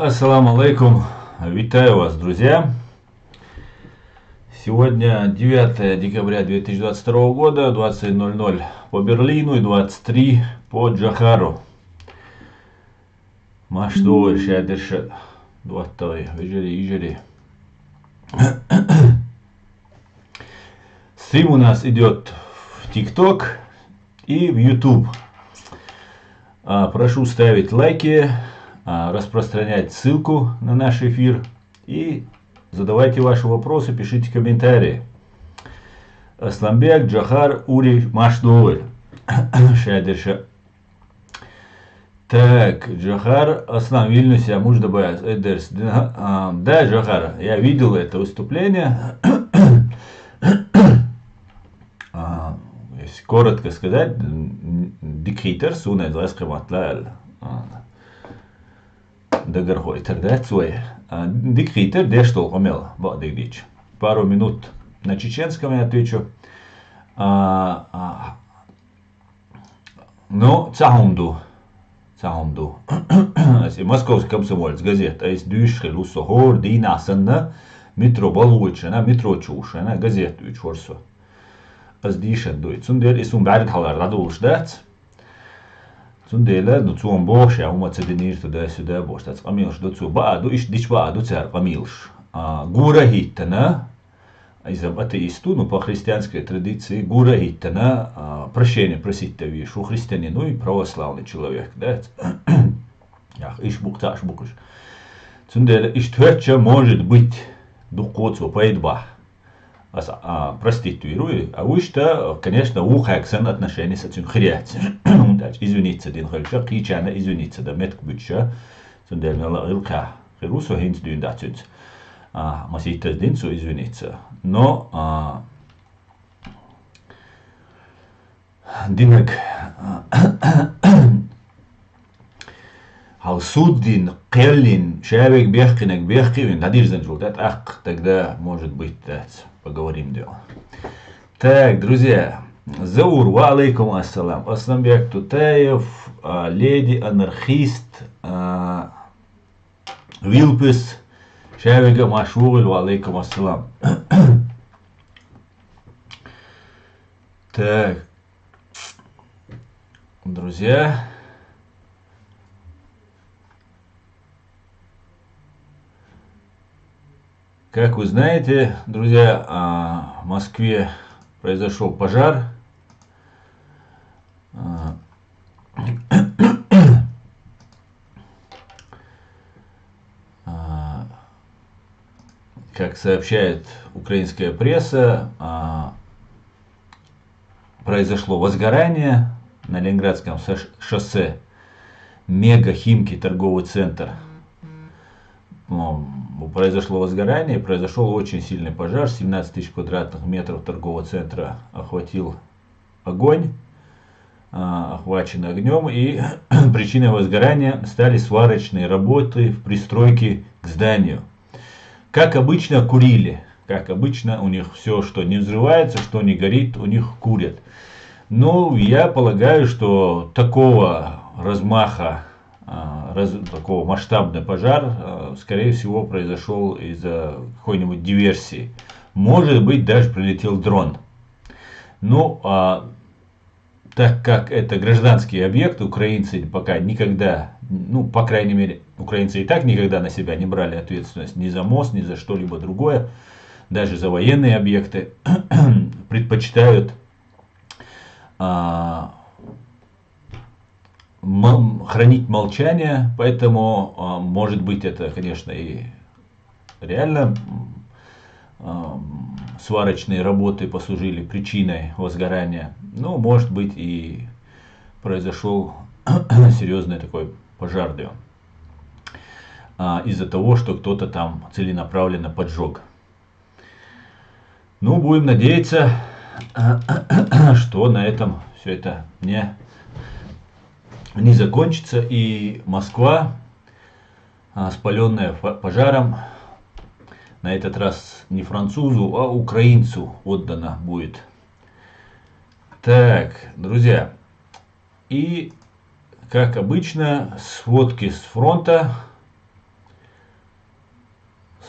Ассаламу алейкум. Витаю вас, друзья. Сегодня 9 декабря 2022 года, 20:00 по Берлину и 23 по Джохару. Маштовый шадерша 20 вечери. Стрим у нас идет в TikTok и в YouTube. Прошу ставить лайки, распространять ссылку на наш эфир и задавайте ваши вопросы, пишите комментарии. Асламбек, Джохар, Ури, Машдовый. Шадерша. Так, Джохар, Аслам Вильнюсе, Амуждабая, Эдерс. Да, Джохар, я видел это выступление. Если коротко сказать, Дикритер, Суна, Дваскаматлаль. Дагорхой, тогда свой. Дикритер, дештол, омел, бадыгдич. Пару минут на чеченском я отвечу. Ну, цагумду. Московский комсомолец, газета. Есть дюшхи, лусохор, динасанна, метро балуйчана, метро чушана, газету и чорсу. Аздишен дует. Сундер и сумбарит халар, радулш дац. Сундела, ну цуом боша, умаца денир туда-сюда бош. Тац камилш, до цу бааду, иш дич бааду цар камилш. Гура хиттана, из атеисту, ну по христианской традиции, гура хиттана, прощение просить ты видишь, у христианину и православный человек, да? Ах, иш букташ букаш. Сундела, иш твеча может быть духоцу поедба. Проституирую, а уж-то, конечно, ухаксан отношения с этим хряц. Извиниться, дин хальша, кичана извиниться, да метк бютша, сундельна илка, хирусо хинц дюн датюнц. Масита динцу извиниться. Но, динек, Халсуддин, Келлин, Шавик, Бехкинек, Бехкивин, надежда результат, ах, тогда может быть, да, поговорим дело. Так, друзья, Заур, ва алейкум ассалам, Асламбек Тутаев, леди, анархист, Вилпис, Шавига, Машвуль, ва алейкум ассалам. Так, друзья, как вы знаете, друзья, в Москве произошел пожар. Как сообщает украинская пресса, произошло возгорание на Ленинградском шоссе. Мега-Химки, торговый центр. Произошло возгорание, произошел очень сильный пожар, 17 тысяч квадратных метров торгового центра охватил огонь, охвачен огнем, и причиной возгорания стали сварочные работы в пристройке к зданию. Как обычно, курили, как обычно, у них все, что не взрывается, что не горит, у них курят. Ну, я полагаю, что такого размаха, такого масштабный пожар, скорее всего, произошел из-за какой-нибудь диверсии. Может быть, даже прилетел дрон. Ну, так как это гражданский объект, украинцы пока никогда, ну, по крайней мере, украинцы и так никогда на себя не брали ответственность ни за мост, ни за что-либо другое, даже за военные объекты, предпочитают хранить молчание, поэтому, может быть, это, конечно, и реально сварочные работы послужили причиной возгорания, но, может быть, и произошел серьезный такой пожар из-за того, что кто-то там целенаправленно поджег. Ну, будем надеяться, что на этом все это не закончится, и Москва, спаленная пожаром, на этот раз не французу, а украинцу отдана будет. Так, друзья, и как обычно, сводки с фронта.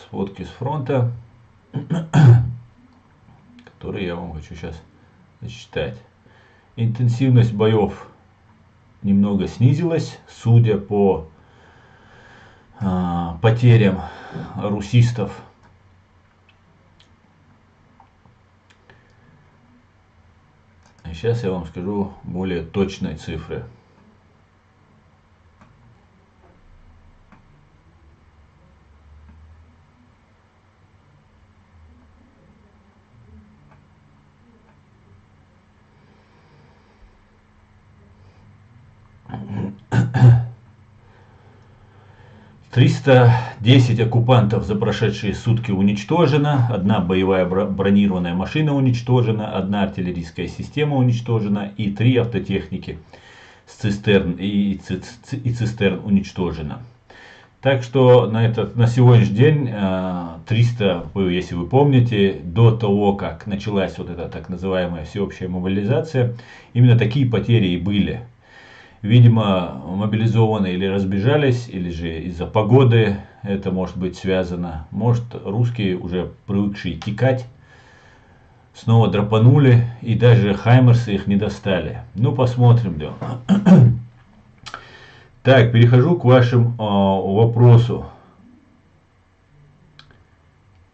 сводки с фронта, которые я вам хочу сейчас зачитать. Интенсивность боев немного снизилась, судя по потерям русистов. Сейчас я вам скажу более точные цифры. «310 оккупантов за прошедшие сутки уничтожено, одна боевая бронированная машина уничтожена, одна артиллерийская система уничтожена и 3 автотехники с цистерн и цистерн уничтожено». Так что на сегодняшний день 300, если вы помните, до того, как началась вот эта так называемая всеобщая мобилизация, именно такие потери и были. Видимо, мобилизованные или разбежались, или же из-за погоды это может быть связано. Может, русские, уже привыкшие текать, снова драпанули, и даже хаймерсы их не достали. Ну, посмотрим, да. Так, перехожу к вашему вопросу.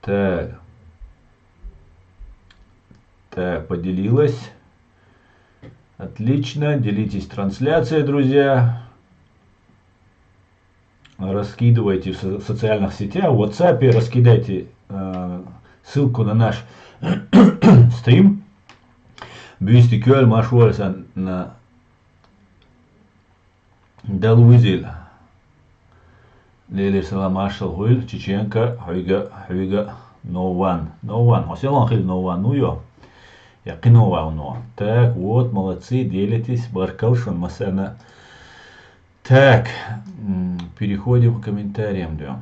Так, поделилась. Отлично, делитесь трансляцией, друзья. Раскидывайте в социальных сетях, в WhatsApp, раскидайте ссылку на наш стрим. Бюстикюэль Машуальсан на Далвизель. Лели Саламашал Хуиль, Чеченка, Хуига, No One. Оселан Хиль No One, ну ё. Так, вот, молодцы, делитесь. Баркаушан Масана. Так, переходим к комментариям. Да.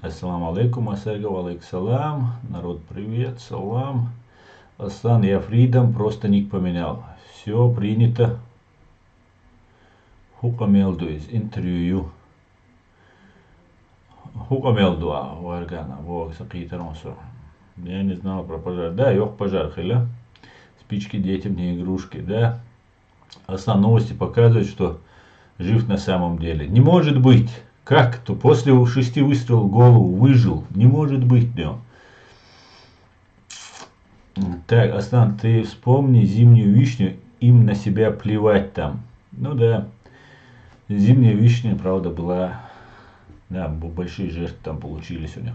Ассаламу алейкум, ассаляму алейкум салам. Народ, привет, салам. Аслан, я Фридом, просто ник поменял. Все принято. Хукамелду из интервью. Хукамелду, Варгана, Вог, Сакитарансу. Я не знал про пожар. Да, ёх пожар, хиля. Спички детям не игрушки, да. Основные новости показывают, что жив на самом деле. Не может быть. Как то после 6 выстрелов в голову выжил? Не может быть, да. Так, Аслан, ты вспомни зимнюю вишню, им на себя плевать там. Ну да. Зимняя вишня, правда, была. Да, большие жертвы там получились у них.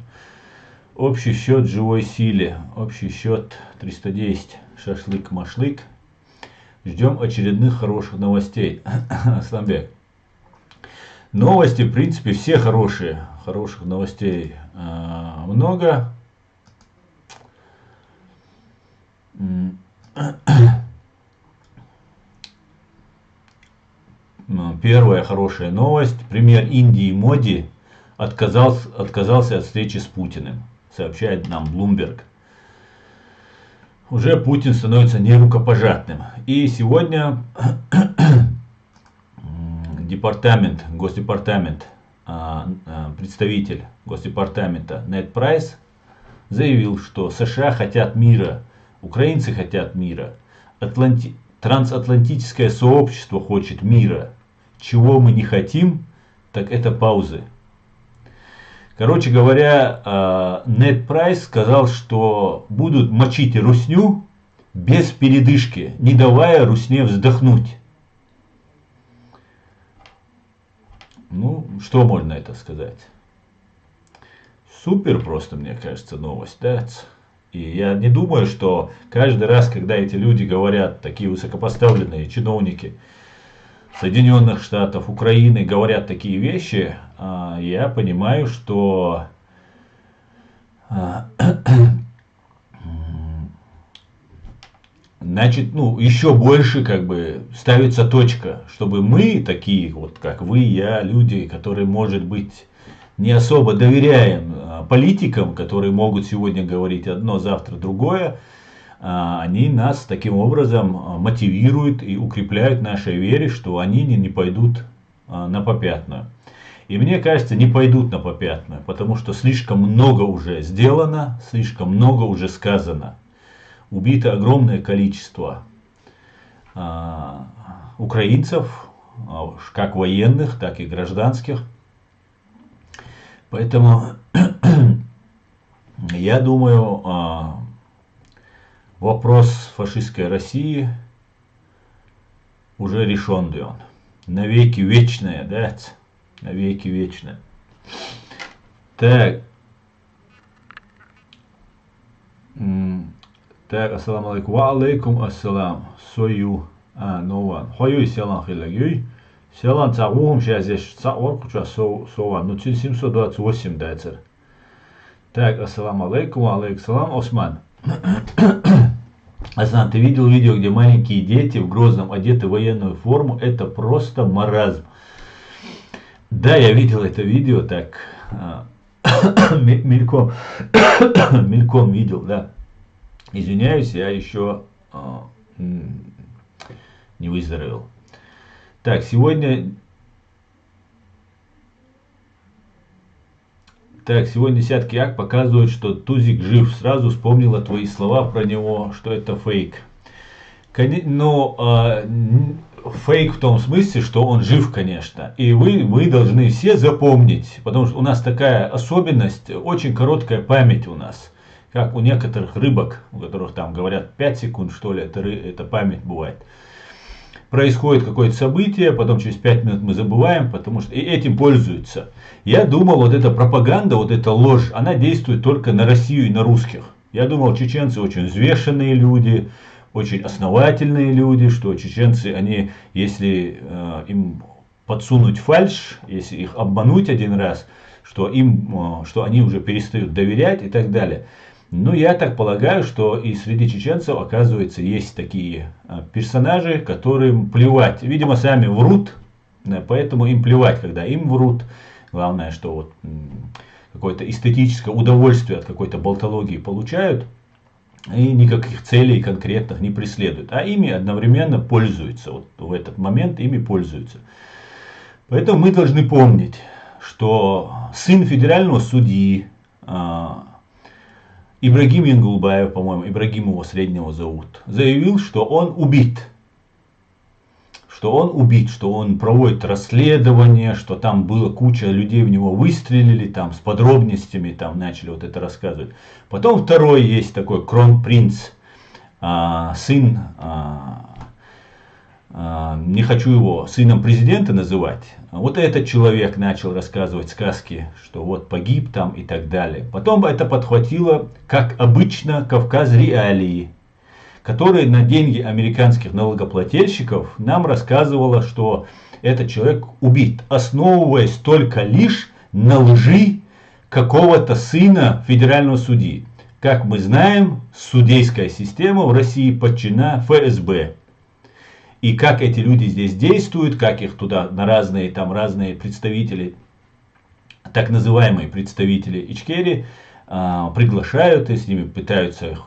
Общий счет живой силе. Общий счет 310. Шашлык-машлык. Ждем очередных хороших новостей. Асламбек. Новости, в принципе, все хорошие. Хороших новостей много. Первая хорошая новость. Премьер Индии Моди отказался от встречи с Путиным. Сообщает нам Bloomberg. Уже Путин становится нерукопожатным. И сегодня Госдепартамент, представитель Госдепартамента Нед Прайс заявил, что США хотят мира, украинцы хотят мира, трансатлантическое сообщество хочет мира. Чего мы не хотим, так это паузы. Короче говоря, Нед Прайс сказал, что будут мочить русню без передышки, не давая русне вздохнуть. Ну, что можно это сказать? Супер просто, мне кажется, новость, да? И я не думаю, что каждый раз, когда эти люди говорят, такие высокопоставленные чиновники Соединенных Штатов, Украины, говорят такие вещи, я понимаю, что значит, ну, еще больше как бы ставится точка, чтобы мы, такие вот как вы, я, люди, которые, может быть, не особо доверяем политикам, которые могут сегодня говорить одно, завтра другое, они нас таким образом мотивируют и укрепляют в нашей вере, что они не пойдут на попятную. И мне кажется, не пойдут на попятную, потому что слишком много уже сделано, слишком много уже сказано. Убито огромное количество украинцев, как военных, так и гражданских. Поэтому я думаю, вопрос фашистской России уже решен, ли он. Навеки вечное, да? Навеки вечное. Так. Так, ассаламу алейкум. Ва алейкум ассалам. Сою. Нован. Хою селан хилагюй. Селан цагуум шазеш цагур куча сован. Ну, 728 дайцер. Так, ассаламу алейкум. Ва алейкум салам. Осман. Асан, ты видел видео, где маленькие дети в Грозном одеты в военную форму? Это просто маразм. Да, я видел это видео, так мельком, мельком видел, да. Извиняюсь, я еще не выздоровел. Так, сегодня 10 ак показывают, что Тузик жив. Сразу вспомнила твои слова про него, что это фейк. Но фейк в том смысле, что он жив, конечно. И вы должны все запомнить, потому что у нас такая особенность, очень короткая память у нас. Как у некоторых рыбок, у которых там говорят 5 секунд, что ли, это память бывает. Происходит какое-то событие, потом через 5 минут мы забываем, потому что и этим пользуются. Я думал, вот эта пропаганда, вот эта ложь, она действует только на Россию и на русских. Я думал, чеченцы очень взвешенные люди, очень основательные люди, что чеченцы, они, если им подсунуть фальшь, если их обмануть один раз, что они уже перестают доверять и так далее. Ну, я так полагаю, что и среди чеченцев, оказывается, есть такие персонажи, которым плевать. Видимо, сами врут, поэтому им плевать, когда им врут. Главное, что вот какое-то эстетическое удовольствие от какой-то болтологии получают. И никаких целей конкретных не преследуют. А ими одновременно пользуются. Вот в этот момент ими пользуются. Поэтому мы должны помнить, что сын федерального судьи, Ибрагим Янгулбаев, по-моему, Ибрагим его среднего зовут, заявил, что он убит. Что он проводит расследование, что там была куча людей, в него выстрелили, там с подробностями там начали вот это рассказывать. Потом второй есть такой кронпринц, сын, не хочу его сыном президента называть. Вот этот человек начал рассказывать сказки, что вот погиб там и так далее. Потом это подхватило, как обычно, Кавказ Реалии, который на деньги американских налогоплательщиков нам рассказывала, что этот человек убит, основываясь только лишь на лжи какого-то сына федерального судьи. Как мы знаем, судейская система в России подчинена ФСБ. И как эти люди здесь действуют, как их туда на разные представители, так называемые представители Ичкерии, приглашают и с ними пытаются,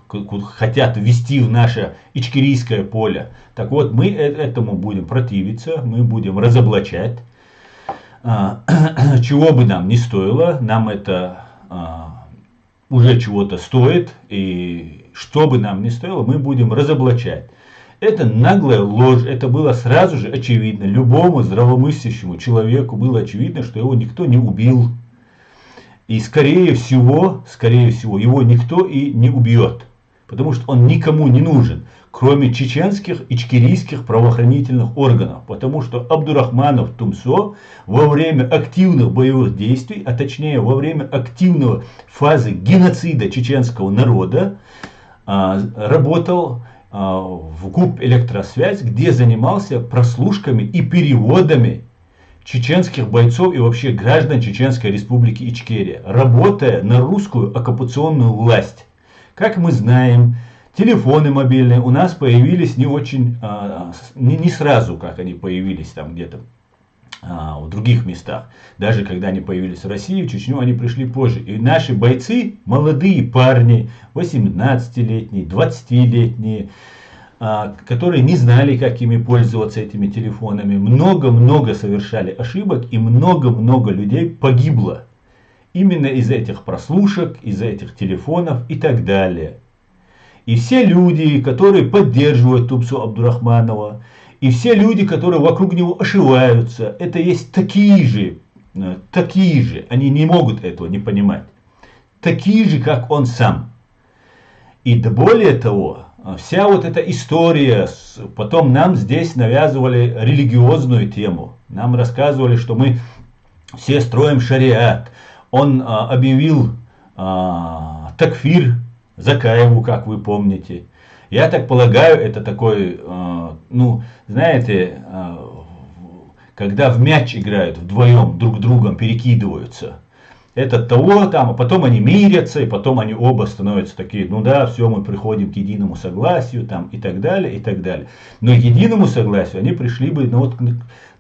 хотят ввести в наше ичкерийское поле. Так вот, мы этому будем противиться, мы будем разоблачать, чего бы нам ни стоило, нам это уже чего-то стоит, и что бы нам ни стоило, мы будем разоблачать. Это наглая ложь, это было сразу же очевидно. Любому здравомыслящему человеку было очевидно, что его никто не убил. И скорее всего, его никто и не убьет. Потому что он никому не нужен, кроме чеченских, ичкерийских правоохранительных органов. Потому что Абдурахманов Тумсо во время активных боевых действий, а точнее во время активной фазы геноцида чеченского народа, работал в ГУП «Электросвязь», где занимался прослушками и переводами чеченских бойцов и вообще граждан Чеченской Республики Ичкерия, работая на русскую оккупационную власть. Как мы знаем, телефоны мобильные у нас появились не сразу, как они появились там где-то в других местах. Даже когда они появились в России, в Чечню они пришли позже. И наши бойцы, молодые парни, 18-летние, 20-летние, которые не знали, как ими пользоваться, этими телефонами, много-много совершали ошибок, и много-много людей погибло. Именно из этих прослушек, из этих телефонов и так далее. И все люди, которые поддерживают Тупсу Абдурахманова, и все люди, которые вокруг него ошиваются, это есть такие же, они не могут этого не понимать, такие же, как он сам. И более того, вся вот эта история, потом нам здесь навязывали религиозную тему, нам рассказывали, что мы все строим шариат. Он объявил такфир Закаеву, как вы помните. Я так полагаю, это такой, знаете, когда в мяч играют вдвоем, друг другом перекидываются. Это того там, а потом они мирятся, и потом они оба становятся такие, ну да, все, мы приходим к единому согласию, там, и так далее, и так далее. Но к единому согласию они пришли бы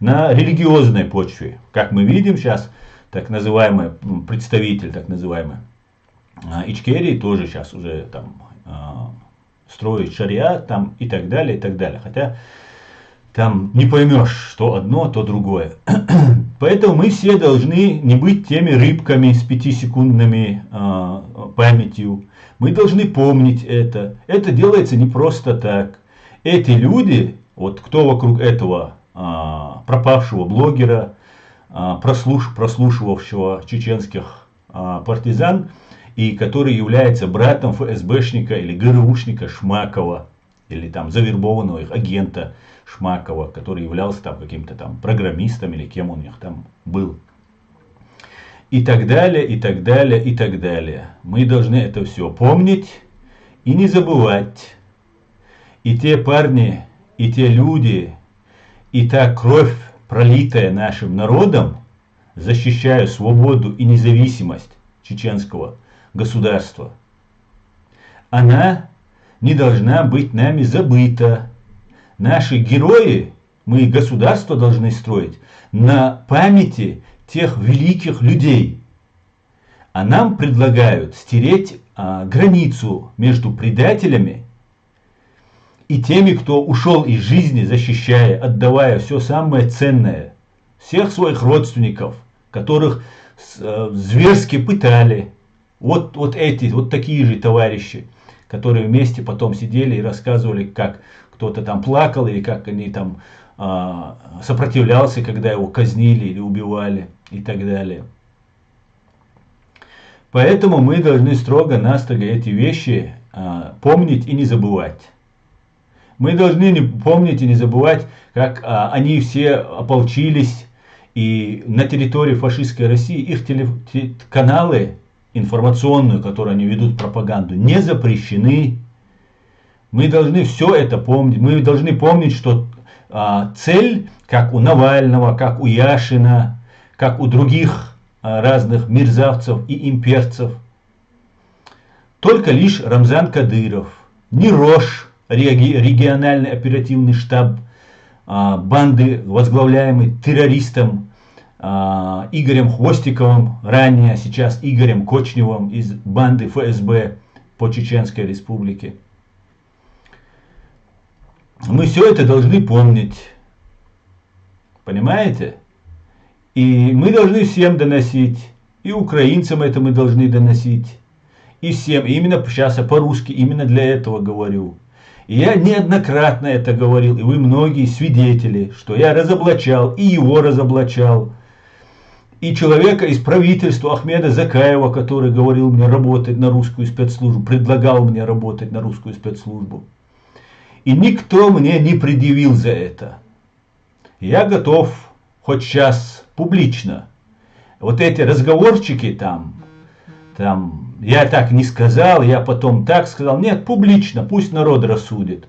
на религиозной почве. Как мы видим сейчас, так называемый представитель, так называемый Ичкерии тоже сейчас уже там строит шариат там, и так далее, и так далее. Хотя там не поймешь, что одно, то другое. Поэтому мы все должны не быть теми рыбками с 5-секундными памятью. Мы должны помнить это. Это делается не просто так. Эти люди, вот кто вокруг этого пропавшего блогера, прослушивавшего чеченских партизан, и который является братом ФСБшника или ГРУшника Шмакова, или там завербованного их агента Шмакова, который являлся там каким-то там программистом или кем он у них там был. И так далее, и так далее, и так далее. Мы должны это все помнить и не забывать. И те парни, и те люди, и та кровь, пролитая нашим народом, защищая свободу и независимость чеченского государства, она не должна быть нами забыта. Наши герои, мы государство должны строить на памяти тех великих людей. А нам предлагают стереть границу между предателями и теми, кто ушел из жизни, защищая, отдавая все самое ценное, всех своих родственников, которых зверски пытали. Вот такие же товарищи, которые вместе потом сидели и рассказывали, как кто-то там плакал, или как они там сопротивлялся, когда его казнили или убивали, и так далее. Поэтому мы должны строго-настрого эти вещи помнить и не забывать. Мы должны помнить и не забывать, как они все ополчились, и на территории фашистской России их каналы информационные, которые они ведут пропаганду, не запрещены. Мы должны все это помнить. Мы должны помнить, что цель, как у Навального, как у Яшина, как у других разных мерзавцев и имперцев, только лишь Рамзан Кадыров, не Рош, региональный оперативный штаб банды, возглавляемый террористом Игорем Хвостиковым, ранее, сейчас Игорем Кочневым из банды ФСБ по Чеченской Республике. Мы все это должны помнить. Понимаете? И мы должны всем доносить. И украинцам это мы должны доносить. И всем. И именно сейчас я по-русски именно для этого говорю. И я неоднократно это говорил. И вы многие свидетели, что я разоблачал. И его разоблачал. И человека из правительства Ахмеда Закаева, который говорил мне работать на русскую спецслужбу. Предлагал мне работать на русскую спецслужбу. И никто мне не предъявил за это. Я готов хоть сейчас публично. Вот эти разговорчики там, я так не сказал, я потом так сказал. Нет, публично, пусть народ рассудит.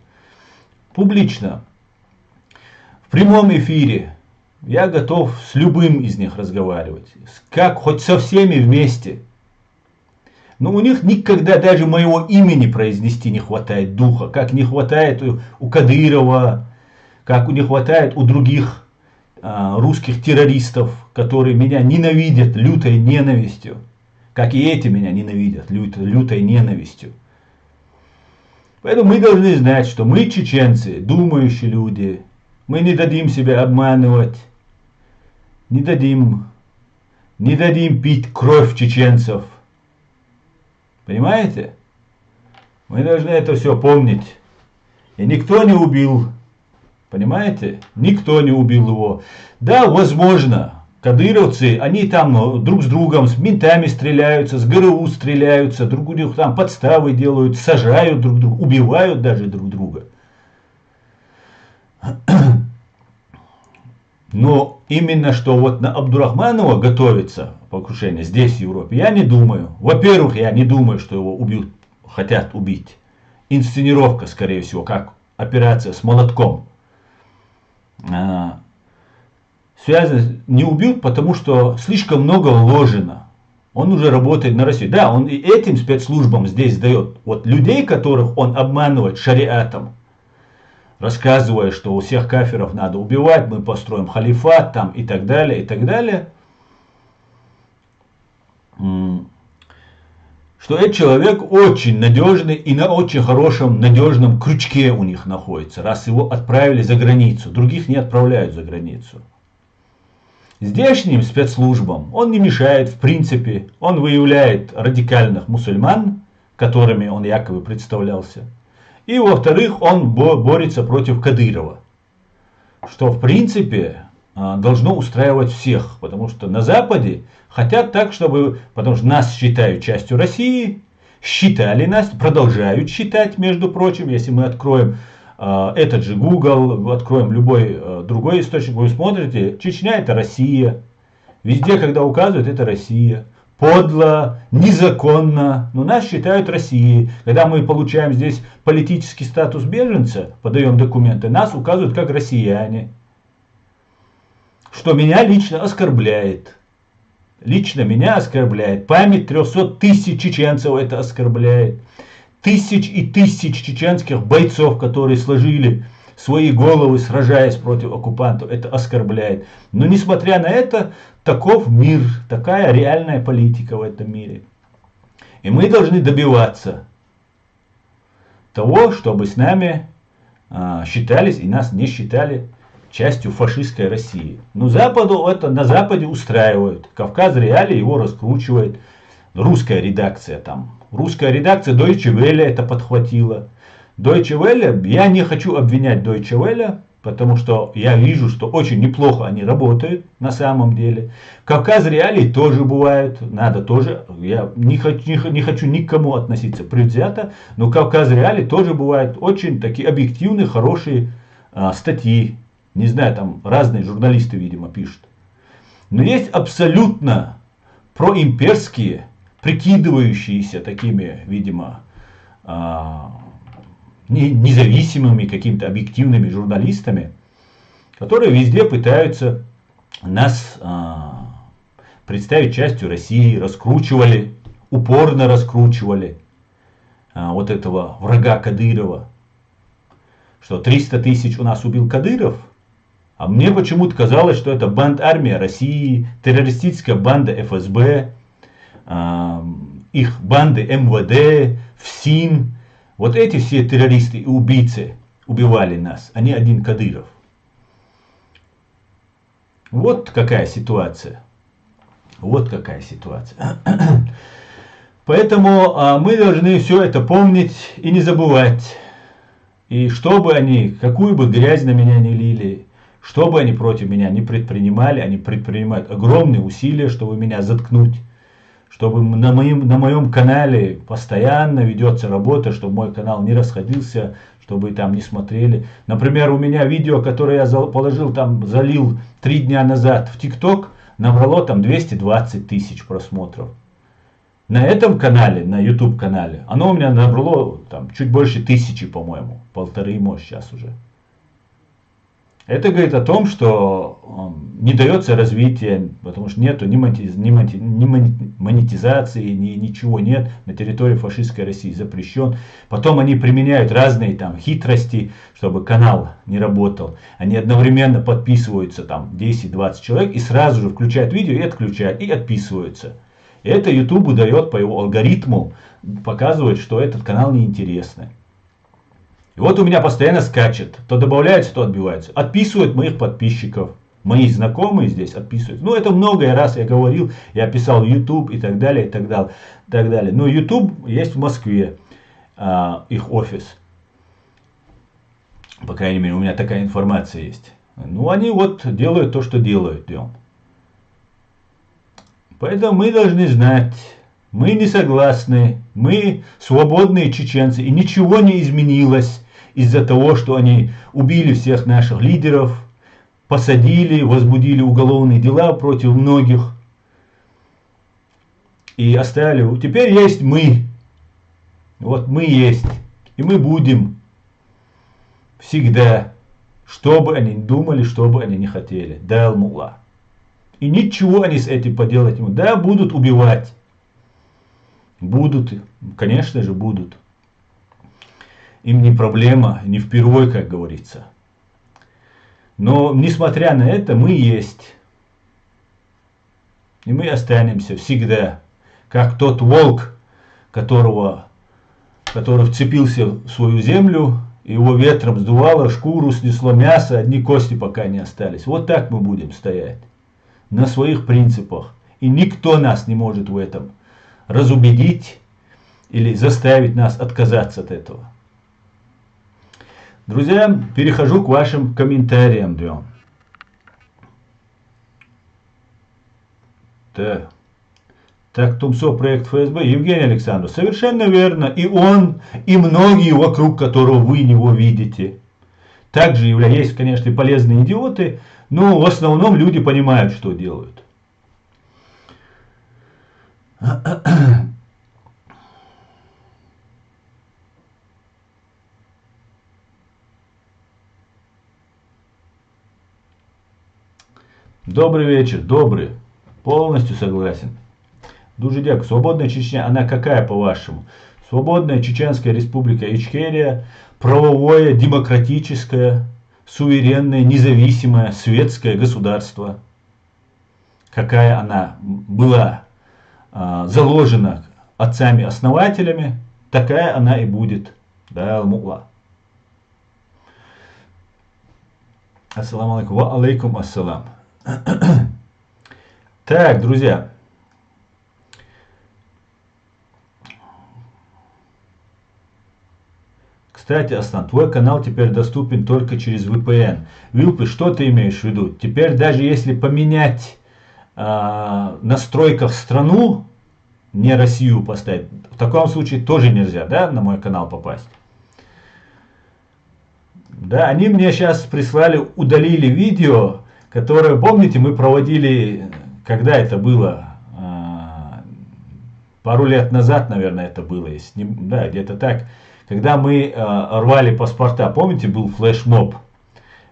Публично. В прямом эфире. Я готов с любым из них разговаривать. Как, хоть со всеми вместе. Но у них никогда даже моего имени произнести не хватает духа. Как не хватает у Кадырова, как не хватает у других русских террористов, которые меня ненавидят лютой ненавистью. Как и эти меня ненавидят лютой ненавистью. Поэтому мы должны знать, что мы чеченцы, думающие люди, мы не дадим себя обманывать, не дадим пить кровь чеченцев. Понимаете? Мы должны это все помнить. И никто не убил. Понимаете? Никто не убил его. Да, возможно, кадыровцы, они там друг с другом, с ментами стреляются, с ГРУ стреляются, друг у них там подставы делают, сажают друг друга, убивают даже друг друга. Но именно что вот на Абдурахманова готовится покушение здесь, в Европе, я не думаю. Во-первых, я не думаю, что его хотят убить. Инсценировка, скорее всего, как операция с молотком. Связано, не убьют, потому что слишком много вложено. Он уже работает на Россию. Да, он и этим спецслужбам здесь дает. Вот людей, которых он обманывает шариатом, рассказывая, что у всех кафиров надо убивать, мы построим халифат там и так далее, и так далее. Что этот человек очень надежный и на очень хорошем, надежном крючке у них находится, раз его отправили за границу. Других не отправляют за границу. Здешним спецслужбам он не мешает в принципе. Он выявляет радикальных мусульман, которыми он якобы представлялся. И во-вторых, он борется против Кадырова. Что в принципе должно устраивать всех. Потому что на Западе хотят так, чтобы... Потому что нас считают частью России. Считали нас, продолжают считать, между прочим. Если мы откроем этот же Google, откроем любой другой источник, вы смотрите, Чечня это Россия. Везде, когда указывают, это Россия. Подло, незаконно, но нас считают Россией. Когда мы получаем здесь политический статус беженца, подаем документы, нас указывают как россияне. Что меня лично оскорбляет. Лично меня оскорбляет. Память 300 тысяч чеченцев это оскорбляет. Тысяч и тысяч чеченских бойцов, которые сложили свои головы, сражаясь против оккупантов, это оскорбляет. Но несмотря на это, таков мир, такая реальная политика в этом мире. И мы должны добиваться того, чтобы с нами считались и нас не считали частью фашистской России. Но Западу это на Западе устраивают. Кавказ Реалии его раскручивает. Русская редакция там. Русская редакция Deutsche Welle это подхватила. Deutsche Welle, я не хочу обвинять Deutsche Welle, потому что я вижу, что очень неплохо они работают на самом деле. Кавказ Реалии тоже бывают, надо тоже, я не хочу никому относиться предвзято, но Кавказ Реалии тоже бывают очень такие объективные, хорошие статьи. Не знаю, там разные журналисты, видимо, пишут. Но есть абсолютно проимперские, прикидывающиеся такими, видимо, независимыми какими-то объективными журналистами, которые везде пытаются нас представить частью России, раскручивали, упорно раскручивали вот этого врага Кадырова, что 300 тысяч у нас убил Кадыров, а мне почему-то казалось, что это бандармия России, террористическая банда ФСБ, их банды МВД, ФСИН. Вот эти все террористы и убийцы убивали нас, а не один Кадыров. Вот какая ситуация. Вот какая ситуация. Поэтому мы должны все это помнить и не забывать. И чтобы они, какую бы грязь на меня не лили, что бы они против меня не предпринимали, они предпринимают огромные усилия, чтобы меня заткнуть. Чтобы на моем канале постоянно ведется работа, чтобы мой канал не расходился, чтобы там не смотрели. Например, у меня видео, которое я залил 3 дня назад в ТикТок, набрало там 220 тысяч просмотров. На этом канале, на YouTube канале, оно у меня набрало там чуть больше 1000, по-моему. 1500, может, сейчас уже. Это говорит о том, что не дается развития, потому что нету ни монетизации, ничего нет на территории фашистской России, запрещен. Потом они применяют разные там хитрости, чтобы канал не работал. Они одновременно подписываются там 10-20 человек и сразу же включают видео и отключают, и отписываются. И это YouTube дает по его алгоритму показывать, что этот канал неинтересный. И вот у меня постоянно скачет. То добавляется, то отбивается. Отписывают моих подписчиков. Мои знакомые здесь отписывают. Ну, это много раз я говорил. Я писал в YouTube и так далее, и так далее. И так далее. Но YouTube есть в Москве. Их офис. По крайней мере, у меня такая информация есть. Ну, они вот делают то, что делают. Поэтому мы должны знать, мы не согласны, мы свободные чеченцы, и ничего не изменилось из-за того, что они убили всех наших лидеров, посадили, возбудили уголовные дела против многих и оставили. Теперь есть мы. Вот мы есть, и мы будем всегда, что бы они думали, что бы они не хотели. Да, Аль-Мулла. И ничего они с этим поделать не могут. Да, будут убивать. Будут, конечно же, будут. Им не проблема, не впервой, как говорится. Но, несмотря на это, мы есть. И мы останемся всегда. Как тот волк, который вцепился в свою землю, его ветром сдувало, шкуру снесло, мясо, одни кости пока не остались. Вот так мы будем стоять. На своих принципах. И никто нас не может в этом разубедить или заставить нас отказаться от этого. Друзья, перехожу к вашим комментариям. Так, Тумсо, проект ФСБ. Евгений Александрович, совершенно верно. И он, и многие вокруг которого вы его видите. Также есть, конечно, и полезные идиоты, но в основном люди понимают, что делают. Добрый вечер, добрый. Полностью согласен. Дуже дякую. Свободная Чечня, она какая по-вашему? Свободная Чеченская Республика Ичкерия, правовое, демократическое, суверенное, независимое, светское государство. Какая она была заложена отцами-основателями, такая она и будет. Да, Аль-Мулла. Ассаламу алейкум. Ва алейкум ассалам. Так, друзья. Кстати, Аслан, твой канал теперь доступен только через VPN. Вилпы, что ты имеешь в виду? Теперь даже если поменять в настройках страну, не Россию поставить, в таком случае тоже нельзя, да, на мой канал попасть. Да, они мне сейчас прислали, удалили видео, которое, помните, мы проводили, когда это было, пару лет назад, наверное, это было, если не, да, где-то так, когда мы рвали паспорта, помните, был флешмоб,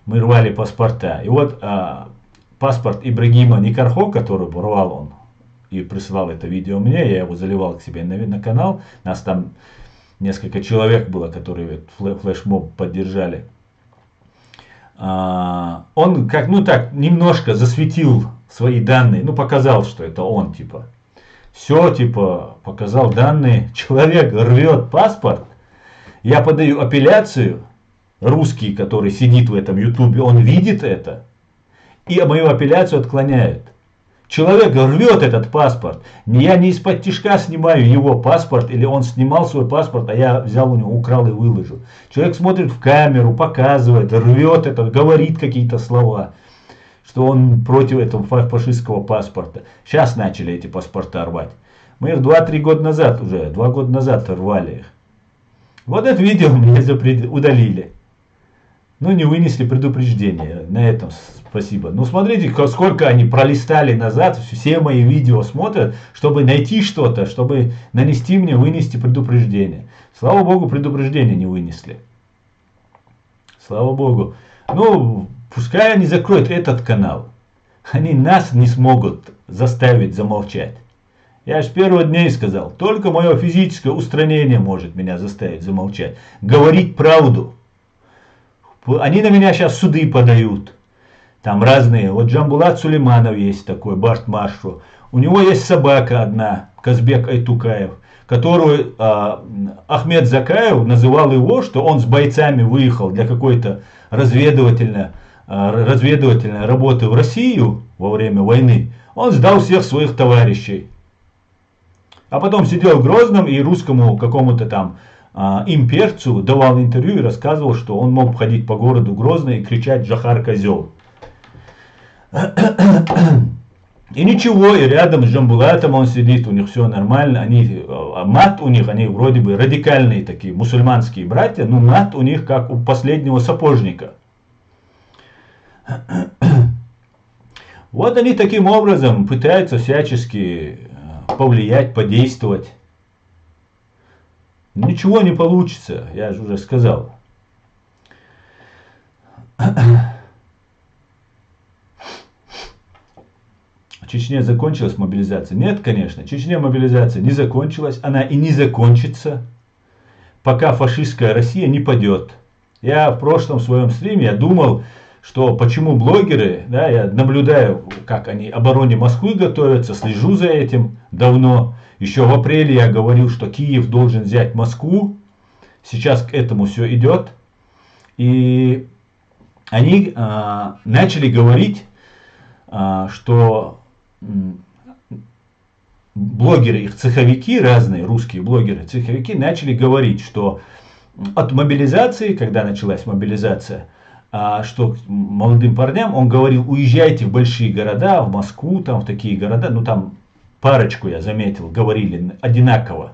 мы рвали паспорта, и вот паспорт Ибрагима Никархо, который рвал он, и присылал это видео мне, я его заливал к себе на канал, нас там несколько человек было, которые флешмоб поддержали. Он как, ну так, немножко засветил свои данные, ну показал, что это он, типа. Все, типа, показал данные, человек рвет паспорт, я подаю апелляцию, русский, который сидит в этом ютубе, он видит это, и мою апелляцию отклоняет. Человек рвет этот паспорт. Я не из-под тишка снимаю его паспорт, или он снимал свой паспорт, а я взял у него, украл и выложил. Человек смотрит в камеру, показывает, рвет это, говорит какие-то слова, что он против этого фашистского паспорта. Сейчас начали эти паспорта рвать. Мы их 2-3 года назад уже, 2 года назад рвали их. Вот это видео мне удалили. Ну, не вынесли предупреждение. На этом спасибо. Ну, смотрите, сколько они пролистали назад. Все мои видео смотрят, чтобы найти что-то, чтобы нанести мне, вынести предупреждение. Слава богу, предупреждение не вынесли. Слава богу. Ну, пускай они закроют этот канал. Они нас не смогут заставить замолчать. Я же с первого дня сказал, только мое физическое устранение может меня заставить замолчать. Говорить правду. Они на меня сейчас суды подают. Там разные. Вот Джамбулат Сулейманов есть такой, Барт Маршу. У него есть собака одна, Казбек Айтукаев, которую Ахмед Закаев называл его, что он с бойцами выехал для какой-то разведывательной работы в Россию во время войны, он сдал всех своих товарищей. А потом сидел в Грозном и русскому какому-то там имперцу давал интервью и рассказывал, что он мог ходить по городу Грозно и кричать «Джохар козел». И ничего, и рядом с Джамбулатом он сидит, у них все нормально, мат у них, они вроде бы радикальные такие мусульманские братья, но мат у них как у последнего сапожника. Вот они таким образом пытаются всячески повлиять, подействовать. Ничего не получится, я же уже сказал. В Чечне закончилась мобилизация? Нет, конечно, в Чечне мобилизация не закончилась, она и не закончится, пока фашистская Россия не падет. Я в прошлом своем стриме я думал, что почему блогеры, да, я наблюдаю, как они обороне Москвы готовятся, слежу за этим давно. Еще в апреле я говорил, что Киев должен взять Москву. Сейчас к этому все идет. И они начали говорить, что блогеры, их цеховики, разные русские блогеры, цеховики, начали говорить, что от мобилизации, когда началась мобилизация, что молодым парням, он говорил, уезжайте в большие города, в Москву, там в такие города, ну там парочку я заметил, говорили одинаково.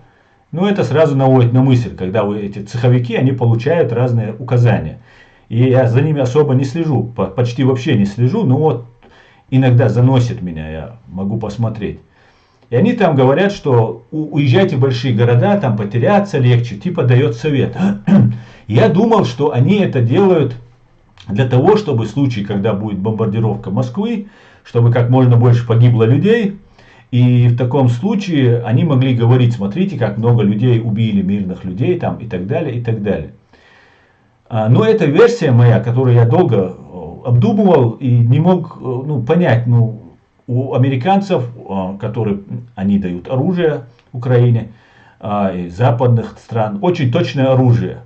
Но это сразу наводит на мысль, когда эти цеховики, они получают разные указания. И я за ними особо не слежу, почти вообще не слежу, но вот иногда заносит меня, я могу посмотреть. И они там говорят, что уезжайте в большие города, там потеряться легче, типа дает совет. Я думал, что они это делают для того, чтобы в случае, когда будет бомбардировка Москвы, чтобы как можно больше погибло людей. И в таком случае они могли говорить, смотрите, как много людей убили, мирных людей там и так далее, и так далее. Но это версия моя, которую я долго обдумывал и не мог понять, у американцев, которые они дают оружие Украине, из западных стран, очень точное оружие.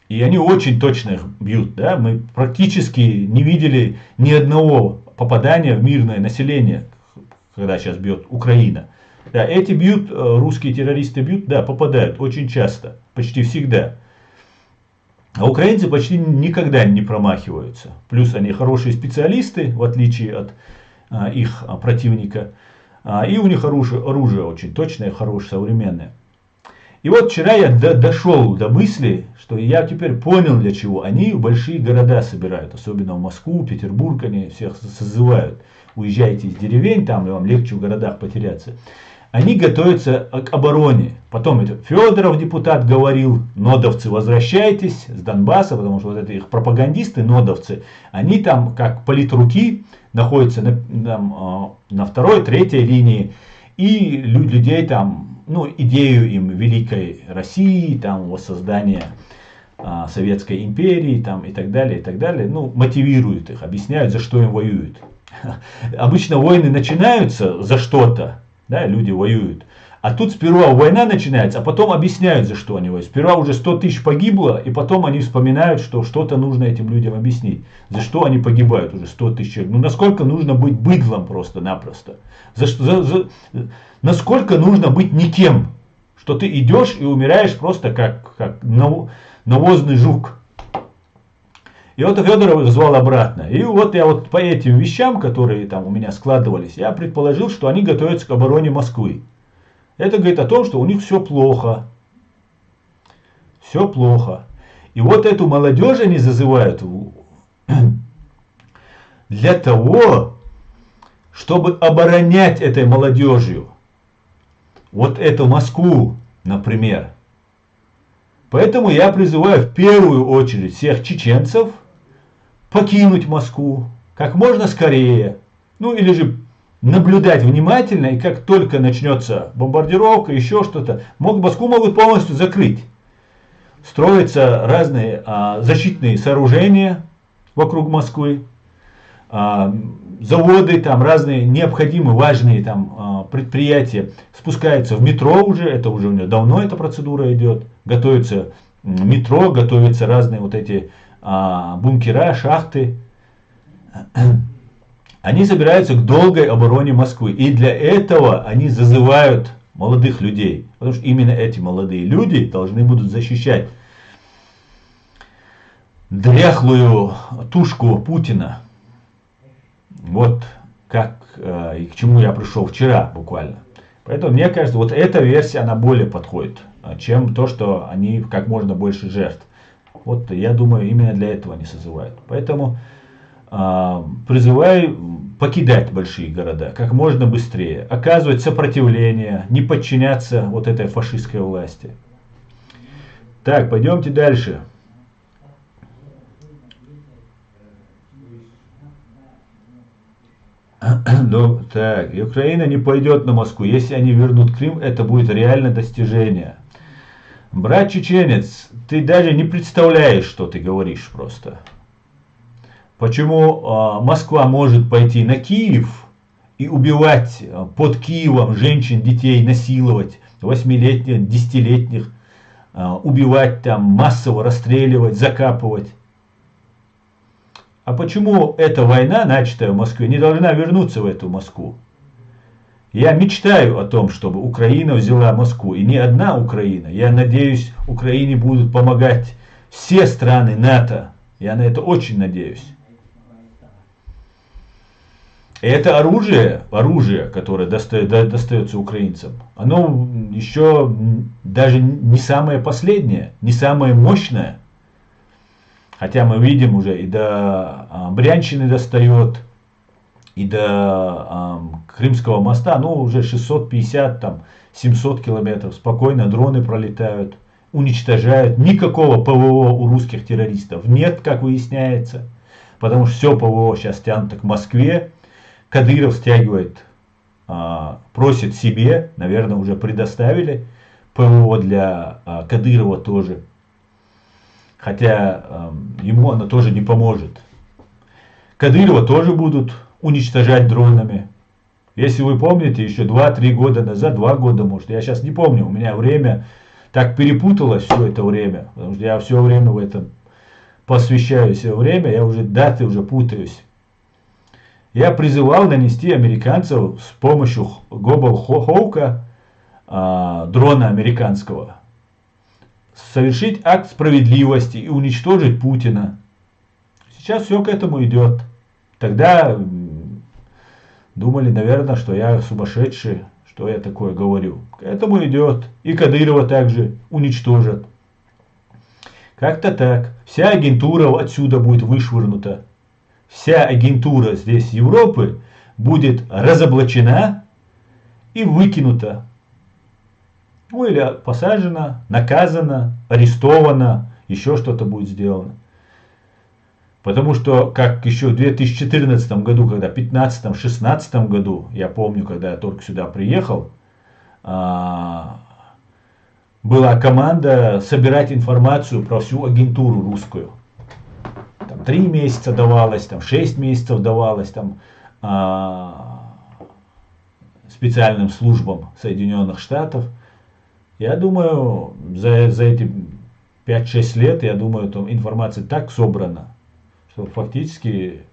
И они очень точно их бьют. Да? Мы практически не видели ни одного попадания в мирное население, когда сейчас бьет Украина. Да, эти бьют, русские террористы бьют, да, попадают очень часто, почти всегда. А украинцы почти никогда не промахиваются. Плюс они хорошие специалисты, в отличие от их противника. И у них оружие очень точное, хорошее, современное. И вот вчера я дошел до мысли, что я теперь понял, для чего они в большие города собирают. Особенно в Москву, Петербург, они всех созывают. Уезжайте из деревень, там вам легче в городах потеряться. Они готовятся к обороне. Потом это Федоров, депутат, говорил, нодовцы, возвращайтесь с Донбасса, потому что вот это их пропагандисты, нодовцы, они там как политруки находятся на второй, третьей линии, и людей там, идею им великой России, там воссоздания Советской империи, там и так далее, мотивируют их, объясняют, за что им воюют. Обычно войны начинаются за что-то, да, люди воюют. А тут сперва война начинается, а потом объясняют, за что они воюют. Сперва уже 100 тысяч погибло, и потом они вспоминают, что что-то нужно этим людям объяснить. За что они погибают уже 100 тысяч человек. Насколько нужно быть быдлом просто-напросто. Насколько нужно быть никем. Что ты идешь и умираешь просто как навозный жук. И вот Федоров их звал обратно. И вот я по этим вещам, которые там у меня складывались, я предположил, что они готовятся к обороне Москвы. Это говорит о том, что у них все плохо. Все плохо. И вот эту молодежь они зазывают для того, чтобы оборонять этой молодежью вот эту Москву, например. Поэтому я призываю в первую очередь всех чеченцев покинуть Москву как можно скорее. Или же наблюдать внимательно, и как только начнется бомбардировка, еще что-то, Москву могут полностью закрыть. Строятся разные защитные сооружения вокруг Москвы. заводы, там разные необходимые, важные там предприятия спускаются в метро уже, это уже у него давно эта процедура идет, готовится метро, готовятся разные вот эти бункера, шахты. Они собираются к долгой обороне Москвы. И для этого они зазывают молодых людей. Потому что именно эти молодые люди должны будут защищать дряхлую тушку Путина. Вот как и к чему я пришел вчера буквально. Поэтому мне кажется, вот эта версия, она более подходит, чем то, что они как можно больше жертв. Вот я думаю, именно для этого они созывают. Поэтому призываю покидать большие города как можно быстрее, оказывать сопротивление, не подчиняться вот этой фашистской власти. Так, пойдемте дальше. Ну, так, и Украина не пойдет на Москву. Если они вернут Крым, это будет реально достижение. Брат чеченец, ты даже не представляешь, что ты говоришь просто. Почему Москва может пойти на Киев и убивать под Киевом женщин, детей, насиловать 8-летних, 10-летних, убивать там, массово расстреливать, закапывать. А почему эта война, начатая в Москве, не должна вернуться в эту Москву? Я мечтаю о том, чтобы Украина взяла Москву. И не одна Украина. Я надеюсь, Украине будут помогать все страны НАТО. Я на это очень надеюсь. И это оружие, которое достается украинцам, оно еще даже не самое последнее, не самое мощное. Хотя мы видим уже и до Брянщины достает, и до Крымского моста, ну уже 650, там, 700 километров, спокойно дроны пролетают, уничтожают. Никакого ПВО у русских террористов нет, как выясняется, потому что все ПВО сейчас тянуто к Москве. Кадыров стягивает, просит себе, наверное, уже предоставили ПВО для Кадырова тоже. Хотя ему оно тоже не поможет. Кадырова тоже будут уничтожать дронами. Если вы помните, еще 2-3 года назад, 2 года, может, я сейчас не помню, у меня время так перепуталось все это время, потому что я все время в этом посвящаю все время, я уже даты уже путаюсь. Я призывал нанести американцев с помощью Global Hawk, дрона американского, совершить акт справедливости и уничтожить Путина. Сейчас все к этому идет. Тогда думали, наверное, что я сумасшедший, что я такое говорю. К этому идет. И Кадырова также уничтожат. Как-то так. Вся агентура отсюда будет вышвырнута. Вся агентура здесь Европы будет разоблачена и выкинута. Ну или посажена, наказана, арестована, еще что-то будет сделано. Потому что, как еще в 2014 году, когда в 2015-2016 году, я помню, когда я только сюда приехал, была команда собирать информацию про всю агентуру русскую. Там 3 месяца давалось, там 6 месяцев давалось там, специальным службам Соединенных Штатов. Я думаю, за эти 5-6 лет, я думаю, там информация так собрана, что фактически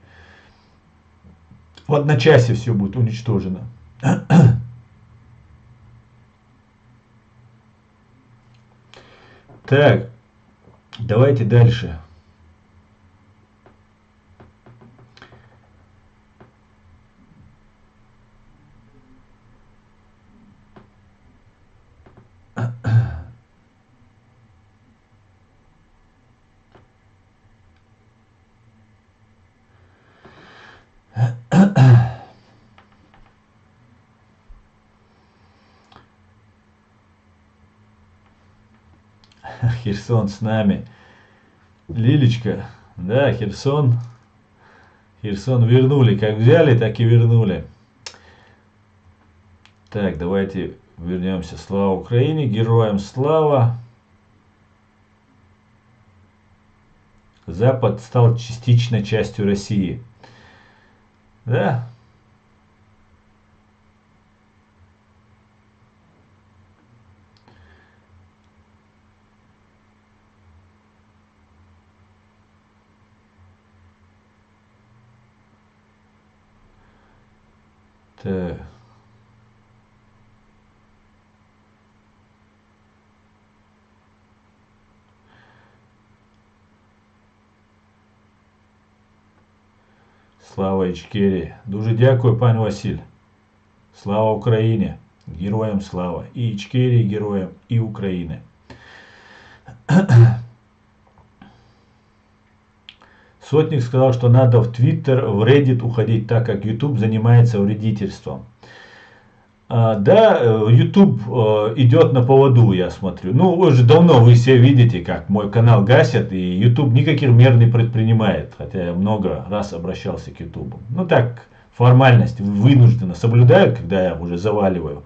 в одночасье все будет уничтожено. Так, давайте дальше. Херсон с нами. Лилечка, да, Херсон вернули. Как взяли, так и вернули. Так, давайте вернемся. Слава Украине, героям слава. Запад стал частично частью России. Да. Так. Слава Ічкерії. Дуже дякую, пане Василь. Слава Україні. Героям слава. И Ичкерии героям, и Украины. Сотник сказал, что надо в Твиттер, в Reddit уходить, так как YouTube занимается вредительством. Да, YouTube идет на поводу, я смотрю. Ну, уже давно вы все видите, как мой канал гасят, и YouTube никаких мер не предпринимает. Хотя я много раз обращался к YouTube. Ну так, формальность вынужденно соблюдают, когда я уже заваливаю.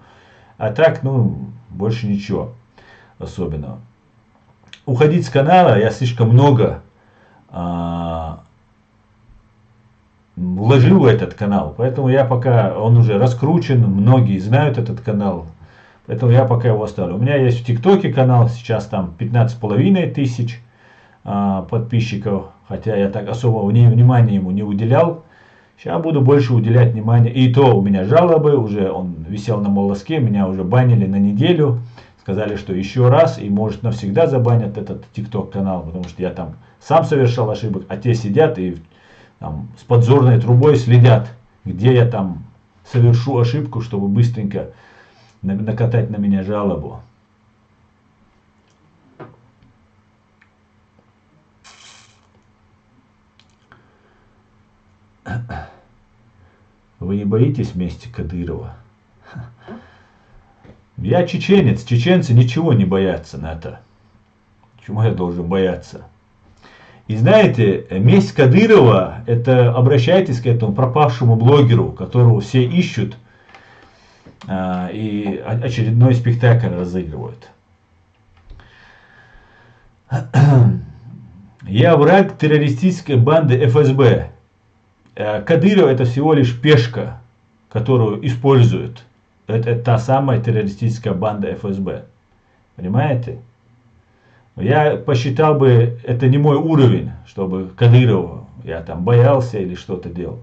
А так, ну, больше ничего особенного. Уходить с канала я слишком много вложил в этот канал. Поэтому я пока, он уже раскручен, многие знают этот канал. Поэтому я пока его оставлю. У меня есть в ТикТоке канал, сейчас там 15,5 тысяч подписчиков. Хотя я так особого внимания ему не уделял. Сейчас буду больше уделять внимание. И то у меня жалобы, уже он висел на молоске, меня уже банили на неделю. Сказали, что еще раз и может навсегда забанят этот ТикТок канал, потому что я там сам совершал ошибок, а те сидят и там с подзорной трубой следят, где я там совершу ошибку, чтобы быстренько накатать на меня жалобу. Вы не боитесь мести Кадырова? Я чеченец. Чеченцы ничего не боятся на это. Чему я должен бояться? И знаете, месть Кадырова, это обращайтесь к этому пропавшему блогеру, которого все ищут и очередной спектакль разыгрывают. Я враг террористической банды ФСБ. Кадыров это всего лишь пешка, которую используют. Это та самая террористическая банда ФСБ. Понимаете? Я посчитал бы, это не мой уровень, чтобы Кадырова я там боялся или что-то делал.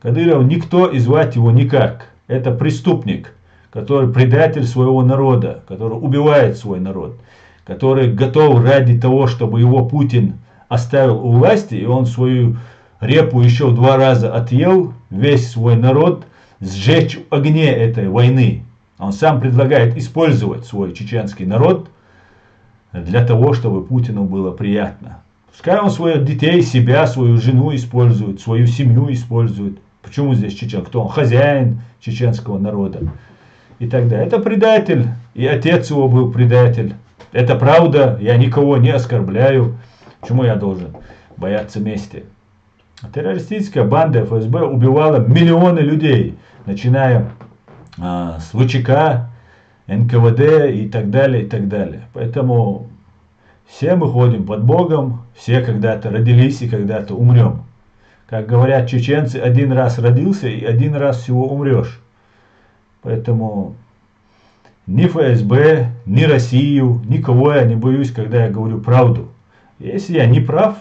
Кадыров никто и звать его никак. Это преступник, который предатель своего народа, который убивает свой народ, который готов ради того, чтобы его Путин оставил у власти, и он свою репу еще в 2 раза отъел, весь свой народ, сжечь в огне этой войны. Он сам предлагает использовать свой чеченский народ для того, чтобы Путину было приятно. Пускай он своих детей, себя, свою жену использует, свою семью использует. Почему здесь чечен? Кто он? Хозяин чеченского народа. И так далее. Это предатель. И отец его был предатель. Это правда. Я никого не оскорбляю. Почему я должен бояться мести? Террористическая банда ФСБ убивала миллионы людей. Начиная с ВЧК, НКВД и так далее, и так далее. Поэтому все мы ходим под Богом, все когда-то родились и когда-то умрем. Как говорят чеченцы, один раз родился и один раз всего умрешь. Поэтому ни ФСБ, ни Россию, никого я не боюсь, когда я говорю правду. Если я не прав,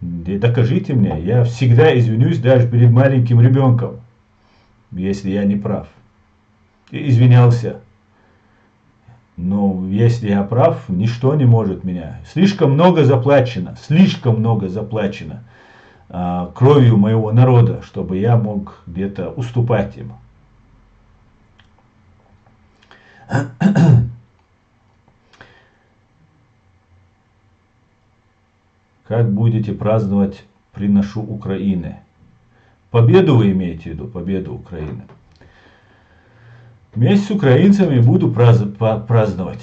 докажите мне. Я всегда извинюсь даже перед маленьким ребенком, если я не прав. И извинялся. Но если я прав, ничто не может меня. Слишком много заплачено кровью моего народа, чтобы я мог где-то уступать им. Как будете праздновать «Приношу Украины»? Победу вы имеете в виду, победу Украины. Вместе с украинцами буду праздновать.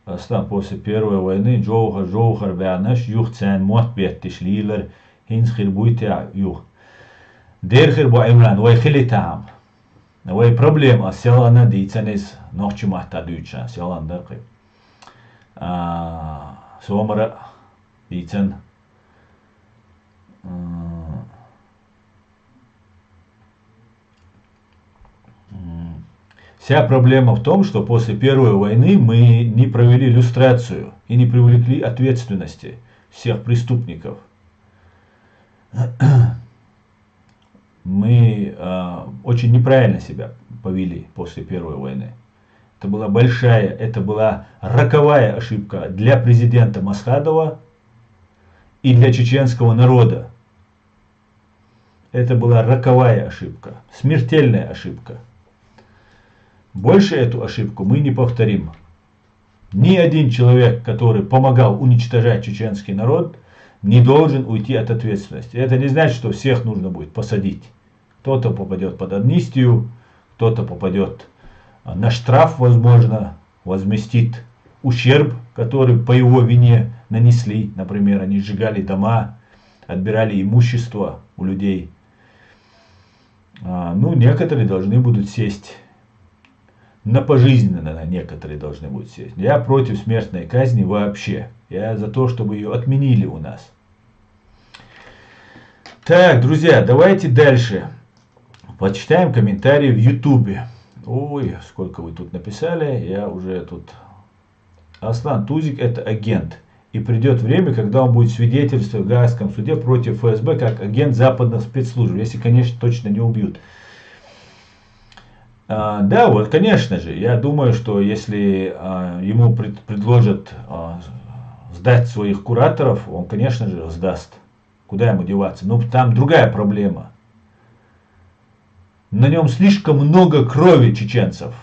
Aslan после Первой войны Джоухар Вянаш юх цен мот беттиш лилер хинс хирбуйте юх. Дерхир бо Имран вайхили там. Vai problēma Selana dīcenes nohčumā tādūčā Selanda. Somara dīcen. Вся проблема в том, что после Первой войны мы не провели люстрацию и не привлекли ответственности всех преступников. Мы очень неправильно себя повели после Первой войны. Это была большая, это была роковая ошибка для президента Масхадова и для чеченского народа. Это была роковая ошибка, смертельная ошибка. Больше эту ошибку мы не повторим. Ни один человек, который помогал уничтожать чеченский народ, не должен уйти от ответственности. Это не значит, что всех нужно будет посадить. Кто-то попадет под амнистию, кто-то попадет на штраф, возможно, возместит ущерб, который по его вине нанесли. Например, они сжигали дома, отбирали имущество у людей. Ну, некоторые должны будут сесть. На пожизненно некоторые должны будут сесть. Я против смертной казни вообще. Я за то, чтобы ее отменили у нас. Так, друзья, давайте дальше. Почитаем комментарии в Ютубе. Ой, сколько вы тут написали. Я уже тут... Аслан Тузик это агент. И придет время, когда он будет свидетельствовать в Гаагском суде против ФСБ как агент западных спецслужб. Если, конечно, точно не убьют. Да, вот, конечно же, я думаю, что если ему предложат сдать своих кураторов, он, конечно же, сдаст. Куда ему деваться? Но там другая проблема. На нем слишком много крови чеченцев.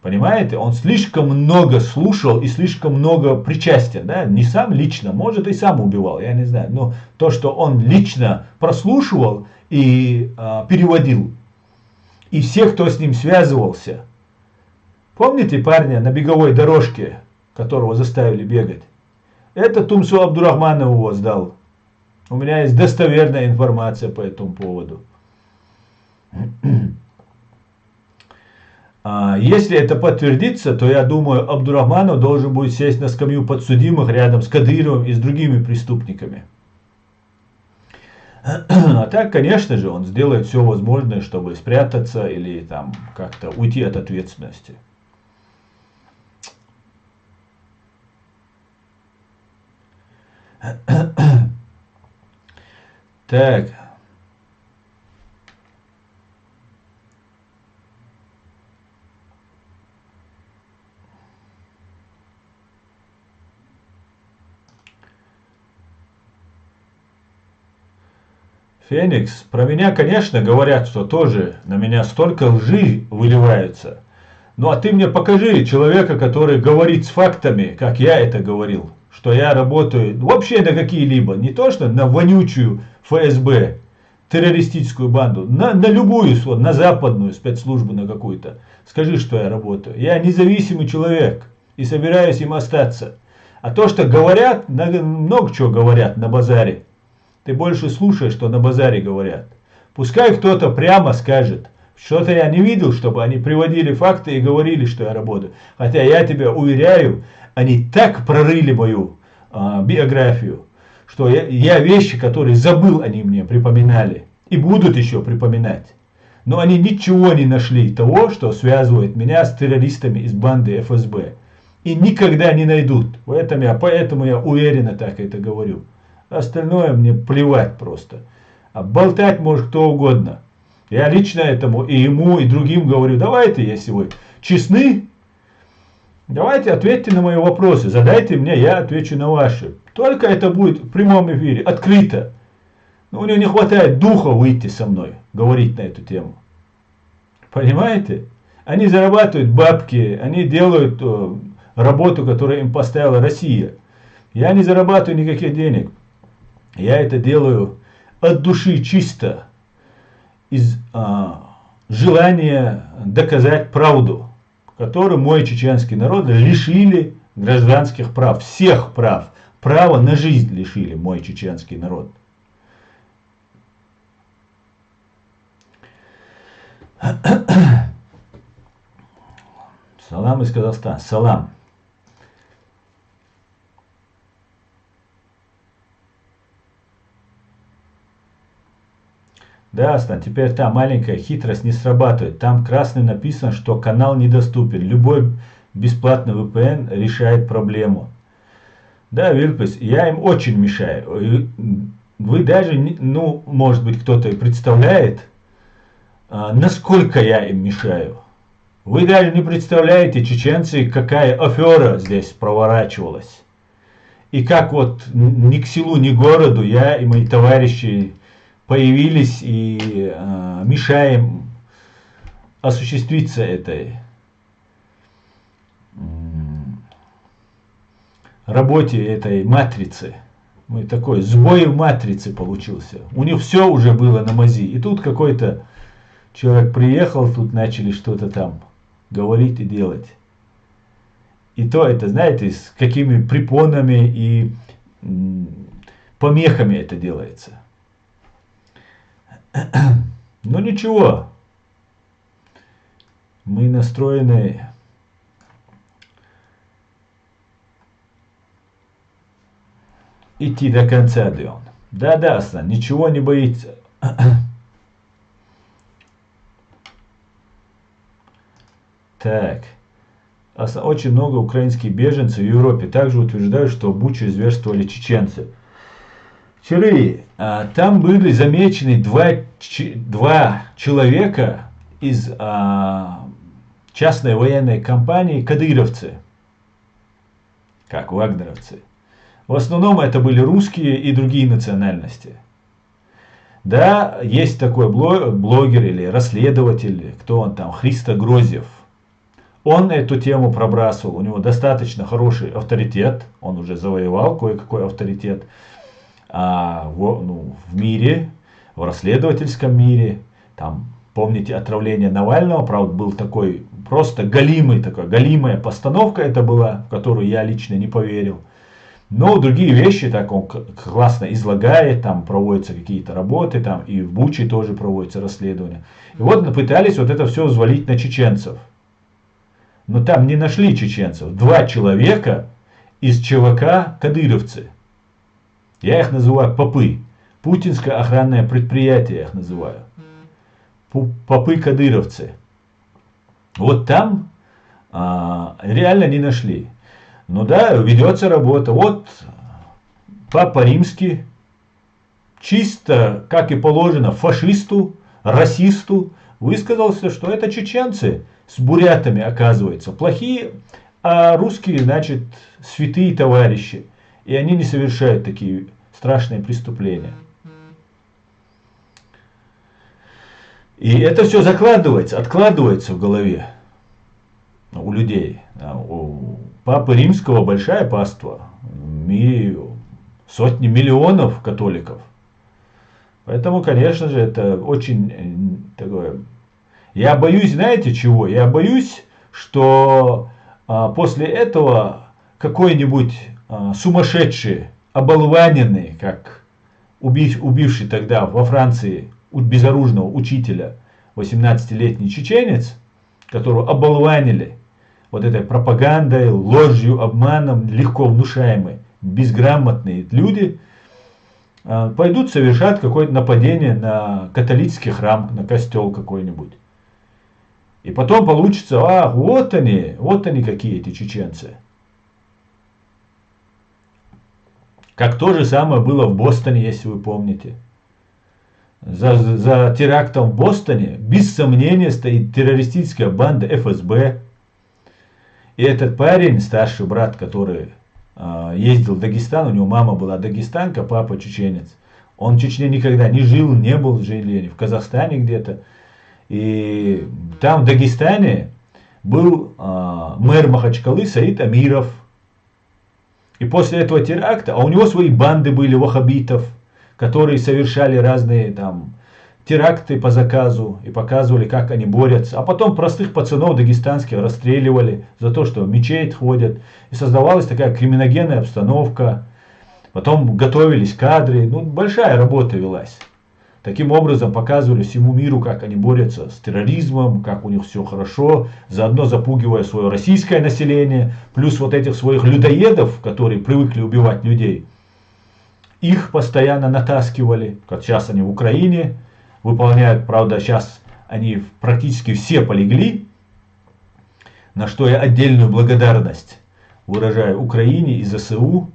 Понимаете? Он слишком много слушал и слишком много причастен. Да? Не сам лично, может и сам убивал, я не знаю. Но то, что он лично прослушивал и переводил. И все, кто с ним связывался. Помните парня на беговой дорожке, которого заставили бегать? Это Тумсу Абдурахманов его сдал. У меня есть достоверная информация по этому поводу. Если это подтвердится, то я думаю, Абдурахманов должен будет сесть на скамью подсудимых рядом с Кадыровым и с другими преступниками. А так, конечно же, он сделает все возможное, чтобы спрятаться или там как-то уйти от ответственности. Так. Феникс, про меня, конечно, говорят, что тоже на меня столько лжи выливается. Ну а ты мне покажи человека, который говорит с фактами, как я это говорил. Что я работаю вообще на какие-либо, не то что на вонючую ФСБ, террористическую банду, на любую, на западную спецслужбу, на какую-то. Скажи, что я работаю. Я независимый человек и собираюсь им остаться. А то, что говорят, много чего говорят на базаре. Ты больше слушай, что на базаре говорят. Пускай кто-то прямо скажет. Что-то я не видел, чтобы они приводили факты и говорили, что я работаю. Хотя я тебя уверяю, они так прорыли мою биографию, что я вещи, которые забыл, они мне припоминали. И будут еще припоминать. Но они ничего не нашли того, что связывает меня с террористами из банды ФСБ. И никогда не найдут. Поэтому я уверенно так это говорю. Остальное мне плевать просто. А болтать может кто угодно. Я лично этому и ему, и другим говорю, давайте, если вы честны, давайте ответьте на мои вопросы. Задайте мне, я отвечу на ваши. Только это будет в прямом эфире, открыто. Но у него не хватает духа выйти со мной, говорить на эту тему. Понимаете? Они зарабатывают бабки, они делают работу, которую им поставила Россия. Я не зарабатываю никаких денег. Я это делаю от души чисто, из желания доказать правду, которую мой чеченский народ лишили гражданских прав, всех прав. Право на жизнь лишили мой чеченский народ. Салам из Казахстана. Салам. Да, Астан, теперь та маленькая хитрость не срабатывает. Там красным написано, что канал недоступен. Любой бесплатный VPN решает проблему. Да, Вильпес, я им очень мешаю. Вы даже, ну, может быть, кто-то и представляет, насколько я им мешаю. Вы даже не представляете, чеченцы, какая афера здесь проворачивалась. И как вот ни к селу, ни к городу я и мои товарищи появились и мешаем осуществиться этой работе этой матрицы. Мы такой сбой в матрице получился. У них все уже было на мази. И тут какой-то человек приехал, тут начали что-то там говорить и делать. И то это, знаете, с какими препонами и помехами это делается. Но ничего. Мы настроены идти до конца, Дион. Да, Асан, ничего не боится. Так. Очень много украинских беженцев в Европе также утверждают, что в Буче зверствовали чеченцы. Вчера там были замечены два человека из частной военной компании кадыровцы, как вагнеровцы. В основном это были русские и другие национальности. Да, есть такой блогер или расследователь, кто он там, Христо Грозев. Он эту тему пробрасывал, у него достаточно хороший авторитет, он уже завоевал кое-какой авторитет в мире, в расследовательском мире. Там, помните, отравление Навального, правда, был такой просто галимая постановка это была, в которую я лично не поверил. Но другие вещи так он классно излагает, там проводятся какие-то работы, там и в Буче тоже проводятся расследования. И вот пытались вот это все взвалить на чеченцев. Но там не нашли чеченцев. Два человека из ЧВК кадыровцы. Я их называю попы. Путинское охранное предприятие я их называю. Попы кадыровцы. Вот там реально не нашли. Ну да, ведется работа. Вот Папа Римский, чисто, как и положено, фашисту, расисту, высказался, что это чеченцы с бурятами, оказывается, плохие, а русские, значит, святые товарищи. И они не совершают такие страшные преступления. И это все откладывается в голове у людей. У Папы Римского большая паства. В мире сотни миллионов католиков. Поэтому, конечно же, это очень такое... Я боюсь, знаете чего? Я боюсь, что после этого какой-нибудь сумасшедший, оболваненный, как убивший тогда во Франции безоружного учителя 18-летний чеченец, которого оболванили вот этой пропагандой, ложью, обманом, легко внушаемые, безграмотные люди, пойдут совершать какое-то нападение на католический храм, на костел какой-нибудь. И потом получится, вот они какие эти чеченцы. Как то же самое было в Бостоне, если вы помните. За терактом в Бостоне, без сомнения, стоит террористическая банда ФСБ. И этот парень, старший брат, который ездил в Дагестан, у него мама была дагестанка, папа чеченец. Он в Чечне никогда не жил, не был в Жилине, в Казахстане где-то. И там, в Дагестане, был мэр Махачкалы Саид Амиров. И после этого теракта, а у него свои банды были ваххабитов, которые совершали разные там теракты по заказу и показывали, как они борются. А потом простых пацанов дагестанских расстреливали за то, что в мечеть ходят. И создавалась такая криминогенная обстановка. Потом готовились кадры. Ну, большая работа велась. Таким образом показывали всему миру, как они борются с терроризмом, как у них все хорошо, заодно запугивая свое российское население, плюс вот этих своих людоедов, которые привыкли убивать людей. Их постоянно натаскивали, как сейчас они в Украине выполняют, правда сейчас они практически все полегли, на что я отдельную благодарность выражаю Украине и ЗСУ.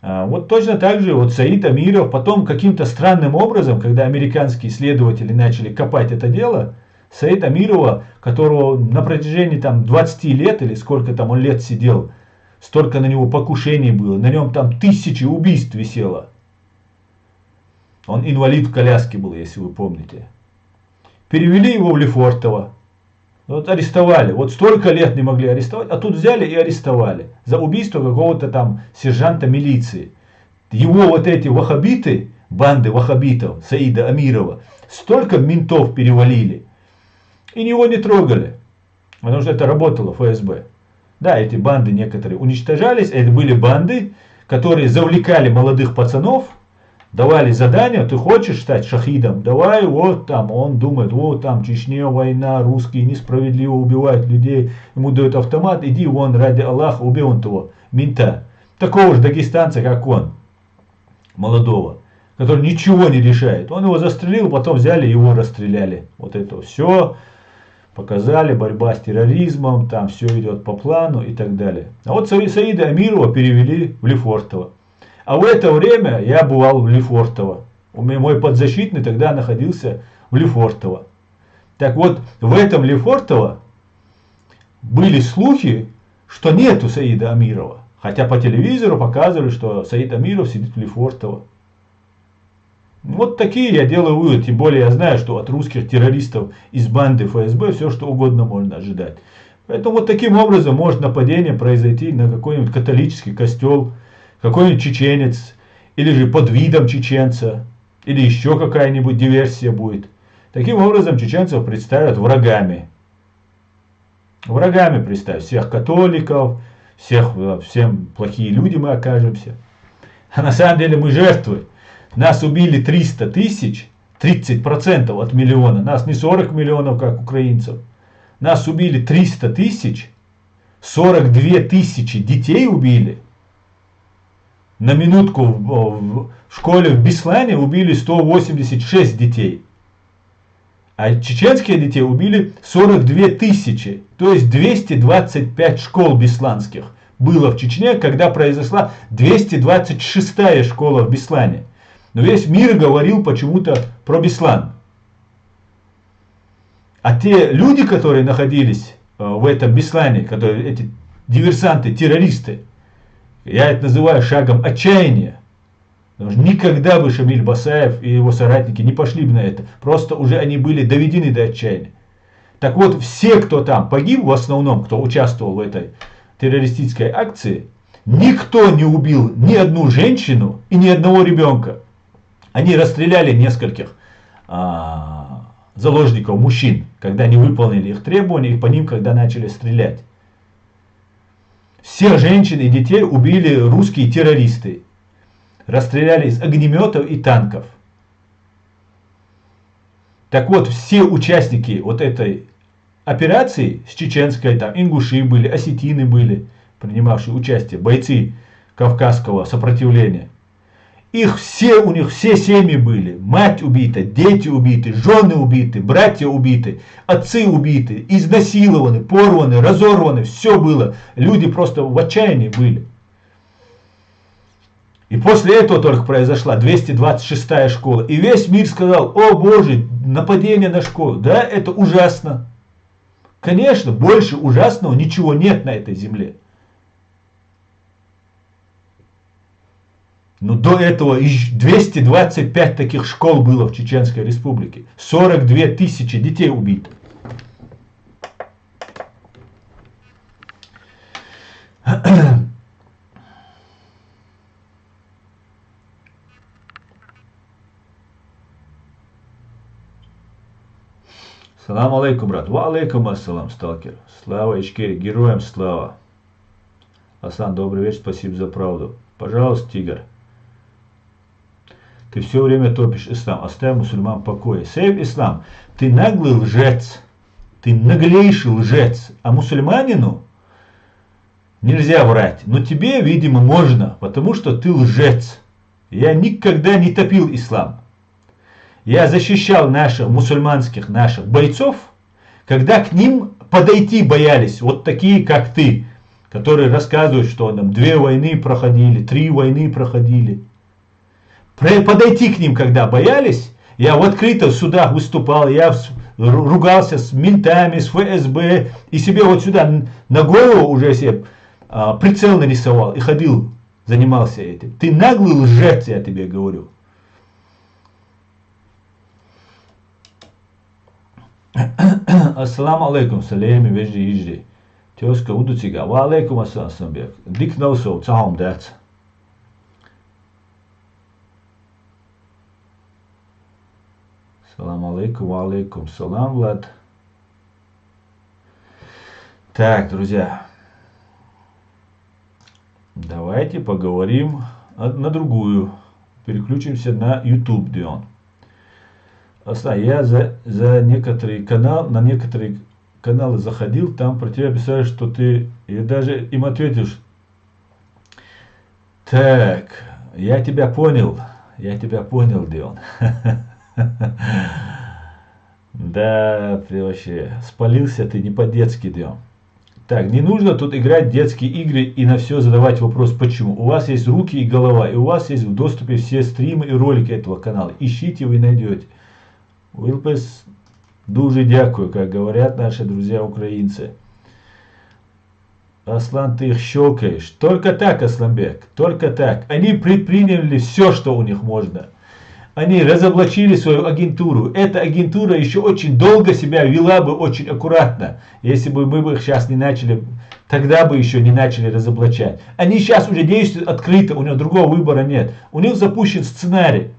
Вот точно так же вот Саид Амиров потом каким-то странным образом, когда американские исследователи начали копать это дело, Саид Амирова, которого на протяжении там 20 лет или сколько там он лет сидел, столько на него покушений было, на нем там 1000 убийств висело. Он инвалид в коляске был, если вы помните. Перевели его в Лефортово. Вот арестовали. Вот столько лет не могли арестовать, а тут взяли и арестовали. За убийство какого-то там сержанта милиции. Его вот эти ваххабиты, банды ваххабитов Саида Амирова, столько ментов перевалили. И его не трогали. Потому что это работало ФСБ. Да, эти банды некоторые уничтожались. Это были банды, которые завлекали молодых пацанов. Давали задание, ты хочешь стать шахидом, давай, вот там, он думает, вот там Чечня, война, русские несправедливо убивают людей, ему дают автомат, иди вон, ради Аллаха, убей он того, мента, такого же дагестанца, как он, молодого, который ничего не решает, он его застрелил, потом взяли его расстреляли, вот это все, показали, борьба с терроризмом, там все идет по плану и так далее. А вот Саида Амирова перевели в Лефортово. А в это время я бывал в Лефортово. Мой подзащитный тогда находился в Лефортово. Так вот, в этом Лефортово были слухи, что нету Саида Амирова. Хотя по телевизору показывали, что Саид Амиров сидит в Лефортово. Вот такие я делаю выводы. Тем более я знаю, что от русских террористов из банды ФСБ все что угодно можно ожидать. Поэтому вот таким образом может нападение произойти на какой-нибудь католический костел, какой-нибудь чеченец, или же под видом чеченца, или еще какая-нибудь диверсия будет. Таким образом чеченцев представят врагами. Врагами представят всех католиков, всем плохие люди мы окажемся. А на самом деле мы жертвы. Нас убили 300 тысяч, 30% от миллиона. Нас не 40 миллионов, как украинцев. Нас убили 300 тысяч, 42 тысячи детей убили. На минутку в школе в Беслане убили 186 детей. А чеченские детей убили 42 тысячи. То есть 225 школ бесланских было в Чечне, когда произошла 226-я школа в Беслане. Но весь мир говорил почему-то про Беслан. А те люди, которые находились в этом Беслане, которые, эти диверсанты, террористы, я это называю шагом отчаяния. Потому что никогда бы Шамиль Басаев и его соратники не пошли бы на это. Просто уже они были доведены до отчаяния. Так вот, все, кто там погиб, в основном, кто участвовал в этой террористической акции, никто не убил ни одну женщину и ни одного ребенка. Они расстреляли нескольких заложников, мужчин, когда не выполнили их требования, и по ним, когда начали стрелять. Всех женщин и детей убили русские террористы. Расстреляли из огнеметов и танков. Так вот, все участники вот этой операции с чеченской, там ингуши были, осетины были, принимавшие участие, бойцы кавказского сопротивления. У них все семьи были. Мать убита, дети убиты, жены убиты, братья убиты, отцы убиты, изнасилованы, порваны, разорваны. Все было. Люди просто в отчаянии были. И после этого только произошла 226-я школа. И весь мир сказал: о боже, нападение на школу. Да, это ужасно. Конечно, больше ужасного ничего нет на этой земле. Но до этого 225 таких школ было в Чеченской Республике. 42 тысячи детей убито. Салам алейкум, брат. Ва алейкум ассалам, сталкер. Слава Ичкери, героям слава. Асан, добрый вечер, спасибо за правду. Пожалуйста, тигр. Ты все время топишь ислам. Оставь мусульман в покое. Сейв ислам. Ты наглый лжец. Ты наглейший лжец. А мусульманину нельзя врать. Но тебе, видимо, можно, потому что ты лжец. Я никогда не топил ислам. Я защищал наших мусульманских бойцов, когда к ним подойти боялись. Вот такие, как ты, которые рассказывают, что там 2 войны проходили, 3 войны проходили. Подойти к ним, когда боялись, я в открытых судах выступал, я ругался с ментами, с ФСБ, и себе вот сюда на голову уже себе прицел нарисовал и ходил, занимался этим. Ты наглый лжец, я тебе говорю. Ассаламу алейкум, салеми вежди ижди. Тезка удуцига. Ва алейкум ассалам бек. Дик ноусов, цахом дац. Салам алейкум, ва алейкум салам, Влад. Так, друзья. Давайте поговорим на другую. Переключимся на YouTube, Дион. Я на некоторые каналы заходил, там про тебя писали, что ты, и даже им ответишь, так, я тебя понял, Дион. Да, ты вообще спалился ты не по-детски, Дион. Так, не нужно тут играть в детские игры и на все задавать вопрос почему. У вас есть руки и голова, и у вас есть в доступе все стримы и ролики этого канала. Ищите, вы найдете. Вилпес, дуже дякую, как говорят наши друзья-украинцы. Аслан, ты их щелкаешь. Только так, Асланбек, только так. Они предприняли все, что у них можно. Они разоблачили свою агентуру. Эта агентура еще очень долго себя вела бы очень аккуратно. Если бы мы их сейчас не начали, тогда бы еще не начали разоблачать. Они сейчас уже действуют открыто, у них другого выбора нет. У них запущен сценарий.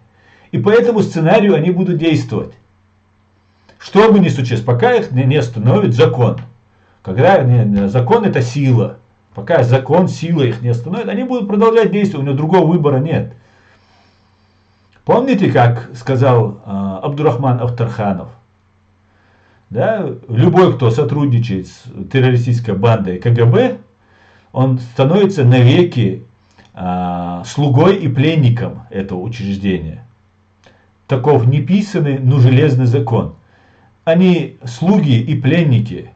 И по этому сценарию они будут действовать. Что бы ни случилось, пока их не остановит закон. Когда закон это сила. Пока закон, сила их не остановит, они будут продолжать действовать, у них другого выбора нет. Помните, как сказал Абдурахман Ахтарханов? Да, любой, кто сотрудничает с террористической бандой КГБ, он становится навеки слугой и пленником этого учреждения. Таков неписанный, но железный закон. Они слуги и пленники,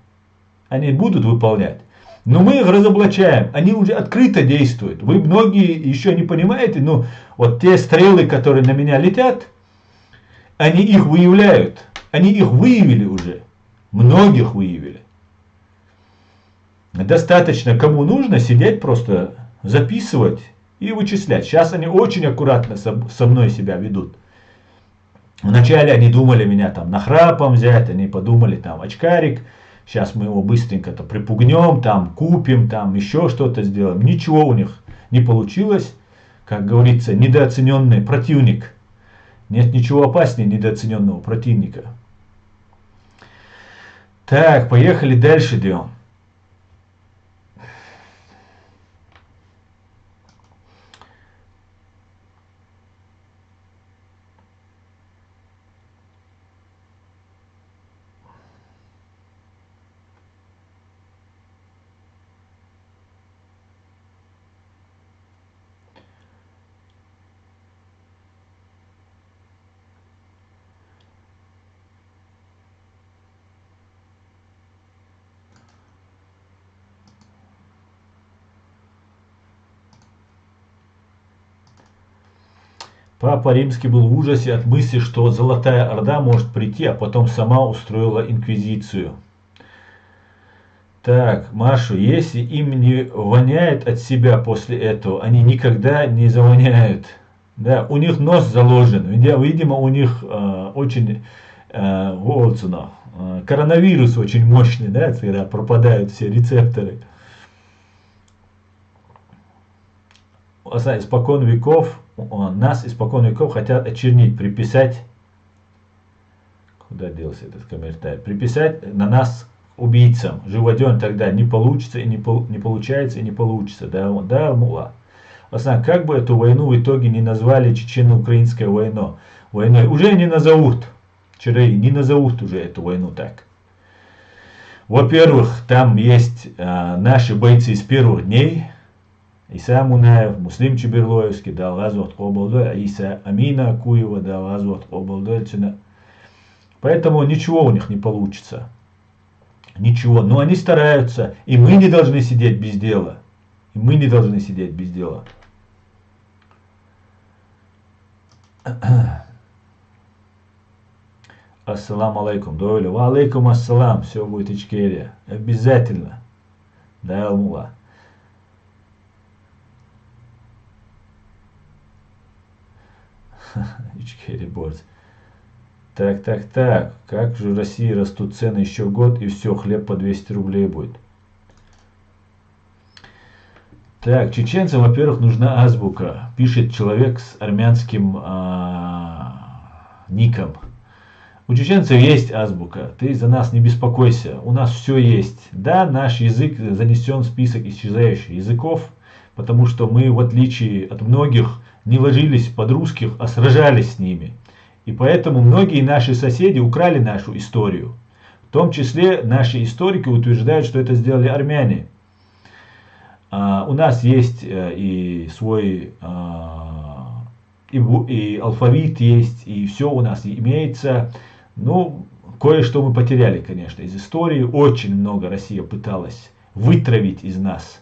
они будут выполнять. Но мы их разоблачаем, они уже открыто действуют. Вы многие еще не понимаете, но вот те стрелы, которые на меня летят, они их выявляют. Они их выявили уже. Многих выявили. Достаточно, кому нужно, сидеть просто, записывать и вычислять. Сейчас они очень аккуратно со мной себя ведут. Вначале они думали меня там нахрапом взять, они подумали там очкарик. Сейчас мы его быстренько-то припугнем, там купим, там еще что-то сделаем. Ничего у них не получилось. Как говорится, недооцененный противник. Нет ничего опаснее недооцененного противника. Так, поехали дальше, Дион. Папа Римский был в ужасе от мысли, что Золотая Орда может прийти, а потом сама устроила инквизицию. Так, Машу, если им не воняет от себя после этого, они никогда не завоняют. Да, у них нос заложен. Видимо, у них очень коронавирус очень мощный, да, когда пропадают все рецепторы. Испокон веков, нас испокон веков хотят очернить, приписать, куда делся этот комментарий, приписать на нас убийцам, живоден тогда не получится, и не получается, и не получится, да, мула. Как бы эту войну в итоге не назвали чечено-украинской войной, уже не назовут. Не назовут уже эту войну так. Во-первых, там есть наши бойцы с первых дней. Иса Мунаев, Муслим Чеберлоевский, Далгазу от Обалдой, Иса Амина Акуева, Далгазу от Обалдой. Поэтому ничего у них не получится. Ничего. Но они стараются. И мы не должны сидеть без дела. И мы не должны сидеть без дела. Ассаламу алейкум. Довели. Ва алейкум ассалам. Все будет Ичкерия. Обязательно. Да, Алмула. Ичкерия борц. Так. Как же в России растут цены еще год, и все, хлеб по 200 рублей будет. Так, чеченцам, во-первых, нужна азбука. Пишет человек с армянским ником. У чеченцев есть азбука. Ты за нас не беспокойся. У нас все есть. Да, наш язык занесен в список исчезающих языков, потому что мы, в отличие от многих, не ложились под русских, а сражались с ними. И поэтому многие наши соседи украли нашу историю. В том числе наши историки утверждают, что это сделали армяне. У нас есть и свой и алфавит есть, и все у нас имеется. Ну, кое-что мы потеряли, конечно, из истории. Очень много Россия пыталась вытравить из нас,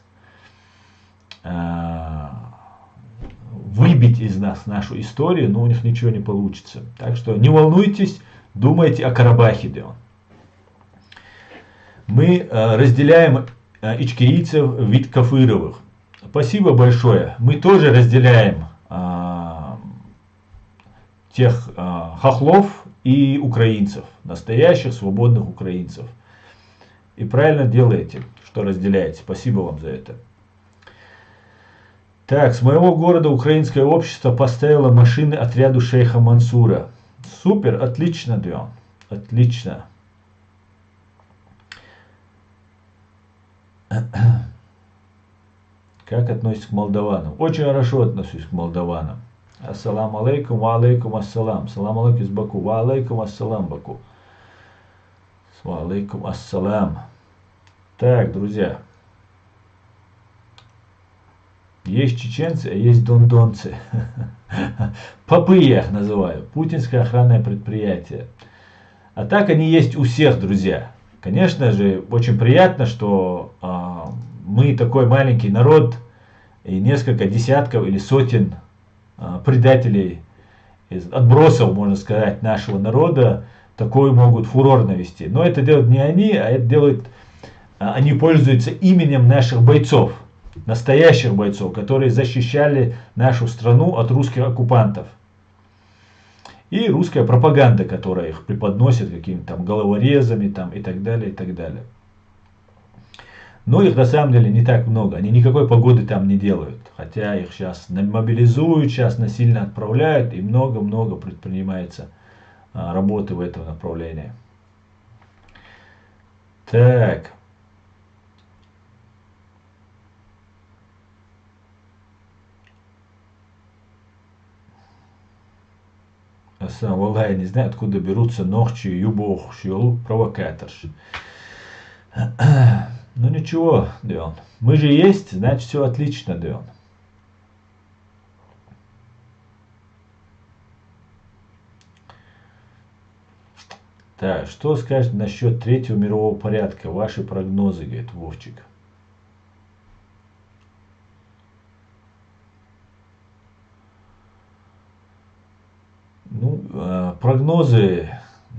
выбить из нас нашу историю, но у них ничего не получится. Так что не волнуйтесь, думайте о Карабахе. Мы разделяем ичкерийцев вид Кафыровых. Спасибо большое. Мы тоже разделяем тех хохлов и украинцев, настоящих свободных украинцев. И правильно делаете, что разделяете. Спасибо вам за это. Так, с моего города украинское общество поставило машины отряду шейха Мансура. Супер, отлично, Дион. Отлично. Как относитесь к молдаванам? Очень хорошо отношусь к молдаванам. Ассаламу алейкум, ва алейкум ассалам. Салам алейкум из Баку, ва алейкум ассалам, Баку. Ва алейкум ассалам. Так, друзья. Есть чеченцы, а есть дондонцы. Попы я их называю. Путинское охранное предприятие. А так они есть у всех, друзья. Конечно же, очень приятно, что мы такой маленький народ и несколько десятков или сотен предателей, отбросов, можно сказать, нашего народа, такой могут фурор навести. Но это делают не они, а это делают, они пользуются именем наших бойцов, настоящих бойцов, которые защищали нашу страну от русских оккупантов. И русская пропаганда, которая их преподносит какими-то там головорезами там, и так далее, и так далее. Но их на самом деле не так много. Они никакой погоды там не делают. Хотя их сейчас мобилизуют, сейчас насильно отправляют. И много-много предпринимается работы в этом направлении. Так. Сам Валай, не знаю, откуда берутся ногчи, юбох, щел, провокаторши. Ну ничего, Дион. Мы же есть, значит все отлично, Дион. Так, что скажете насчет третьего мирового порядка? Ваши прогнозы, говорит Вовчик. Ну, прогнозы,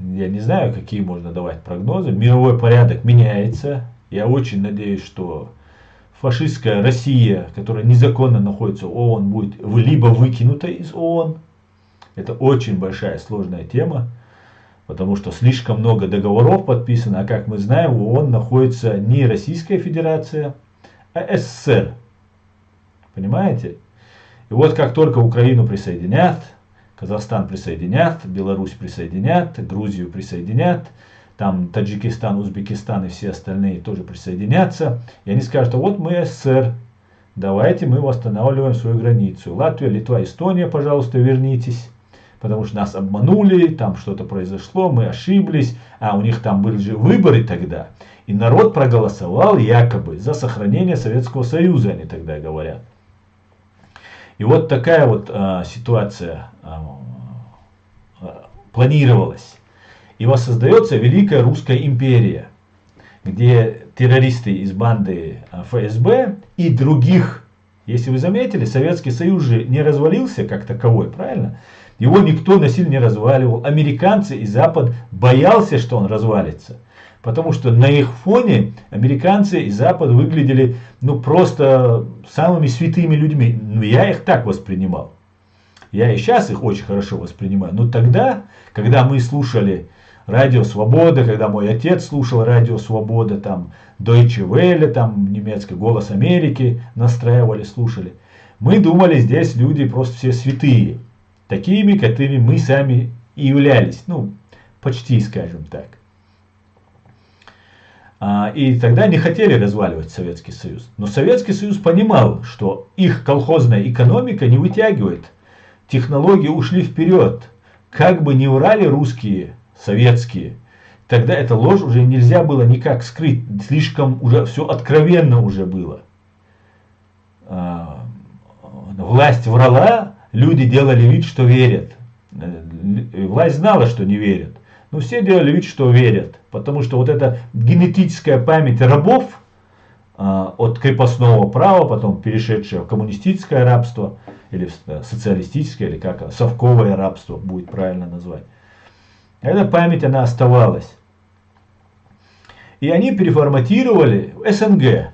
я не знаю, какие можно давать прогнозы. Мировой порядок меняется. Я очень надеюсь, что фашистская Россия, которая незаконно находится в ООН, будет либо выкинута из ООН. Это очень большая сложная тема, потому что слишком много договоров подписано. А как мы знаем, в ООН находится не Российская Федерация, а СССР. Понимаете? И вот как только Украину присоединят, Казахстан присоединят, Беларусь присоединят, Грузию присоединят, там Таджикистан, Узбекистан и все остальные тоже присоединятся. И они скажут, а вот мы СССР, давайте мы восстанавливаем свою границу. Латвия, Литва, Эстония, пожалуйста, вернитесь. Потому что нас обманули, там что-то произошло, мы ошиблись. А у них там были же выборы тогда. И народ проголосовал якобы за сохранение Советского Союза, они тогда говорят. И вот такая вот ситуация планировалась. И воссоздается Великая Русская империя, где террористы из банды ФСБ и других, если вы заметили, Советский Союз же не развалился как таковой, правильно? Его никто насильно не разваливал. Американцы и Запад боялся, что он развалится. Потому что на их фоне американцы и Запад выглядели просто самыми святыми людьми. Я их так воспринимал. Я и сейчас их очень хорошо воспринимаю. Но тогда, когда мы слушали Радио Свобода, когда мой отец слушал Радио Свобода, там Deutsche Welle, там немецкий Голос Америки настраивали, слушали. Мы думали, здесь люди просто все святые. Такими, которыми мы сами и являлись. Почти, скажем так. И тогда не хотели разваливать Советский Союз. Но Советский Союз понимал, что их колхозная экономика не вытягивает. Технологии ушли вперед. Как бы ни врали русские, советские, тогда эта ложь уже нельзя было никак скрыть. Слишком уже все откровенно уже было. Власть врала, люди делали вид, что верят. Власть знала, что не верят. Но все делали вид, что верят. Потому что вот эта генетическая память рабов от крепостного права, потом перешедшее в коммунистическое рабство, или социалистическое, или как совковое рабство будет правильно назвать. Эта память, она оставалась. И они переформатировали СНГ.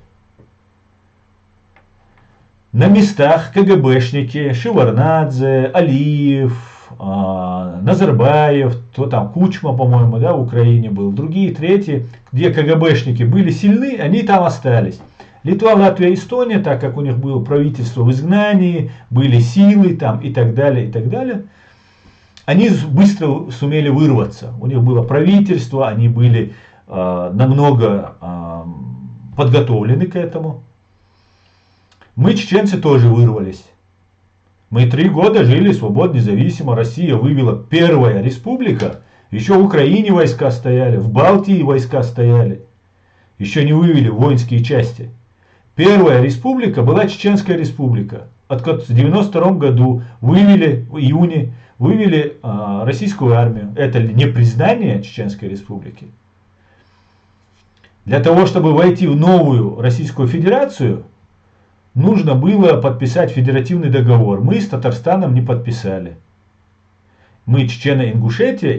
На местах КГБшники, Шеварднадзе, Алиев, Назарбаев, то там Кучма, по-моему, в Украине был, другие, третьи, где КГБшники были сильны, они там остались. Литва, Латвия, Эстония, так как у них было правительство в изгнании, были силы там и так далее, они быстро сумели вырваться. У них было правительство, они были намного подготовлены к этому. Мы, чеченцы, тоже вырвались. Мы 3 года жили свободно, независимо. Россия вывела первая республика. Еще в Украине войска стояли, в Балтии войска стояли. Еще не вывели воинские части. Первая республика была Чеченская республика. В 1992 году вывели, в июне, вывели российскую армию. Это не признание Чеченской республики. Для того, чтобы войти в новую Российскую Федерацию, нужно было подписать федеративный договор. Мы с Татарстаном не подписали. Мы, Чечено-Ингушетия,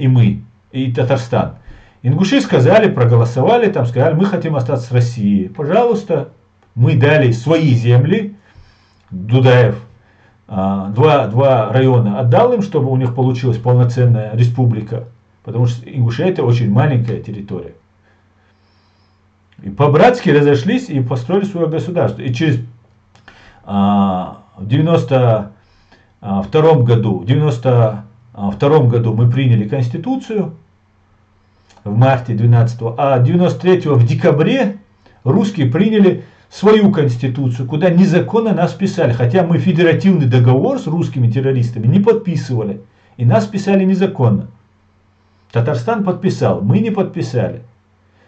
и Татарстан. Ингуши сказали, проголосовали, там сказали, мы хотим остаться с Россией. Пожалуйста, мы дали свои земли, Дудаев, два района отдал им, чтобы у них получилась полноценная республика. Потому что Ингушетия очень маленькая территория. И по-братски разошлись и построили свое государство. И через в 92 году мы приняли Конституцию в марте 12-го, а 93-го в декабре русские приняли свою Конституцию, куда незаконно нас писали, хотя мы федеративный договор с русскими террористами не подписывали, и нас писали незаконно. Татарстан подписал, мы не подписали.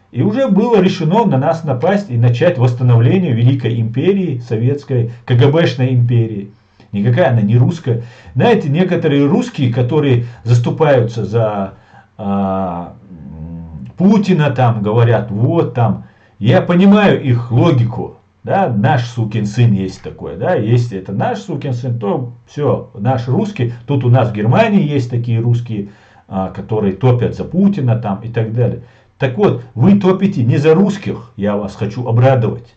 И уже было решено на нас напасть и начать восстановление Великой империи, советской, КГБшной империи. Никакая она не русская. Знаете, некоторые русские, которые заступаются за Путина, там говорят, вот там, я понимаю их логику. Да, наш сукин сын есть такой, да, если это наш сукин сын, то все, наш русский. Тут у нас в Германии есть такие русские, которые топят за Путина там и так далее. Так вот, вы топите не за русских, я вас хочу обрадовать.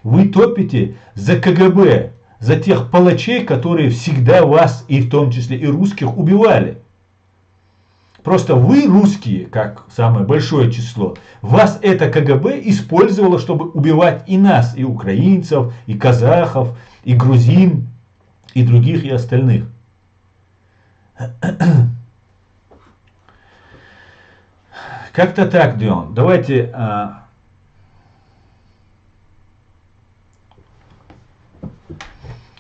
Вы топите за КГБ, за тех палачей, которые всегда вас, и в том числе и русских, убивали. Просто вы, русские, как самое большое число, вас это КГБ использовало, чтобы убивать и нас, и украинцев, и казахов, и грузин, и других, и остальных. Как-то так, Дион. Давайте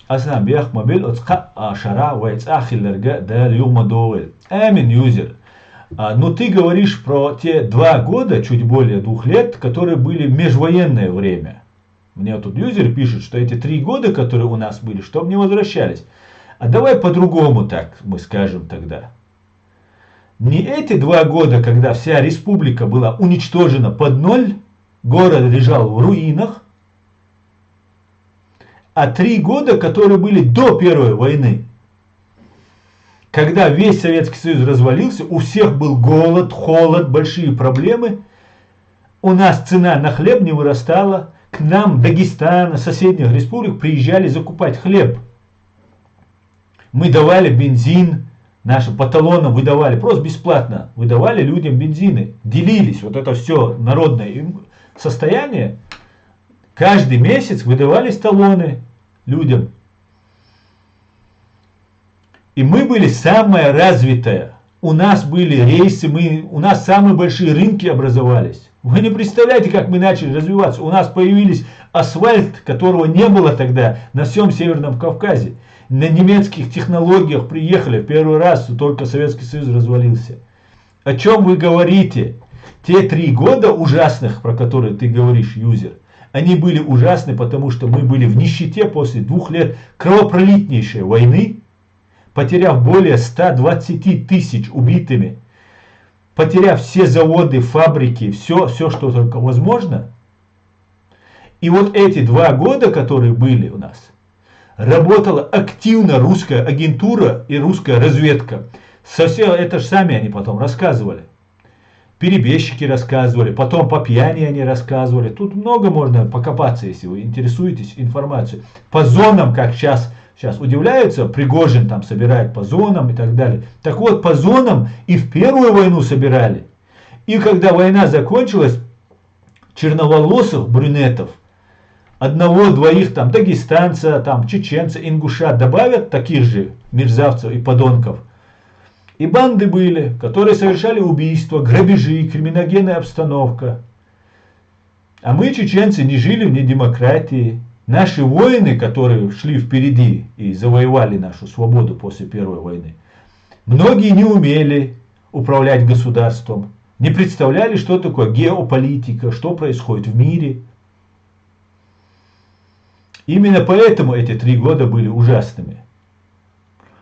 Aslan biyak mobil отска ашара вайцахиллерга да юмадовел. Амин юзер. Но ты говоришь про те 2 года, чуть более 2 лет, которые были в межвоенное время. Мне тут юзер пишет, что эти 3 года, которые у нас были, чтобы не возвращались. А давай по-другому так мы скажем тогда. Не эти 2 года, когда вся республика была уничтожена под ноль, город лежал в руинах, а 3 года, которые были до Первой войны. Когда весь Советский Союз развалился, у всех был голод, холод, большие проблемы. У нас цена на хлеб не вырастала. К нам, Дагестана, соседних республик приезжали закупать хлеб. Мы давали бензин, наши по талонам выдавали, просто бесплатно выдавали людям бензины. Делились, вот это все народное состояние. Каждый месяц выдавались талоны людям. И мы были самая развитая. У нас были рейсы, у нас самые большие рынки образовались. Вы не представляете, как мы начали развиваться. У нас появились асфальт, которого не было тогда на всем Северном Кавказе. На немецких технологиях приехали в первый раз, только Советский Союз развалился. О чем вы говорите? Те 3 года ужасных, про которые ты говоришь, юзер, они были ужасны, потому что мы были в нищете после 2 лет кровопролитнейшей войны, потеряв более 120 тысяч убитыми, потеряв все заводы, фабрики, все, что только возможно. И вот эти 2 года, которые были у нас, работала активно русская агентура и русская разведка. Совсем это же сами они потом рассказывали. Перебежчики рассказывали, потом по пьяни они рассказывали. Тут много можно покопаться, если вы интересуетесь информацией. По зонам, как сейчас удивляются, Пригожин там собирает по зонам и так далее. Так вот, по зонам и в Первую войну собирали. И когда война закончилась, черноволосых брюнетов, 1-2 там дагестанца, там чеченца, ингушат добавят, таких же мерзавцев и подонков. И банды были, которые совершали убийства, грабежи, криминогенная обстановка. А мы, чеченцы, не жили в недемократии. Наши воины, которые шли впереди и завоевали нашу свободу после Первой войны, многие не умели управлять государством, не представляли, что такое геополитика, что происходит в мире. Именно поэтому эти 3 года были ужасными.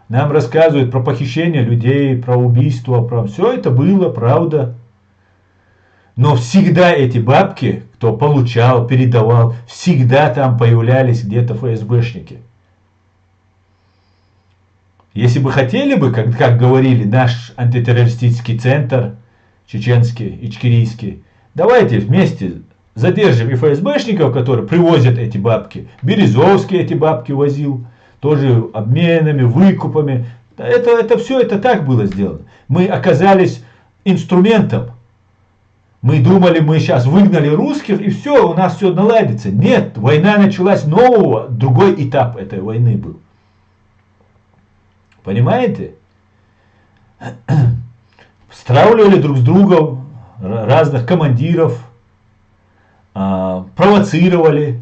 Нам рассказывают про похищение людей, про убийство, про все это было, правда. Но всегда эти бабки, кто получал, передавал, всегда там появлялись где-то ФСБшники. Если бы хотели бы, как говорили, наш антитеррористический центр, чеченский, ичкерийский, давайте вместе задержим и ФСБшников, которые привозят эти бабки. Березовский эти бабки возил, тоже обменами, выкупами. Это все это так было сделано. Мы оказались инструментом. Мы думали, мы сейчас выгнали русских, и все, у нас все наладится. Нет, война началась нового, другой этап этой войны был. Понимаете? Стравливали друг с другом разных командиров, провоцировали,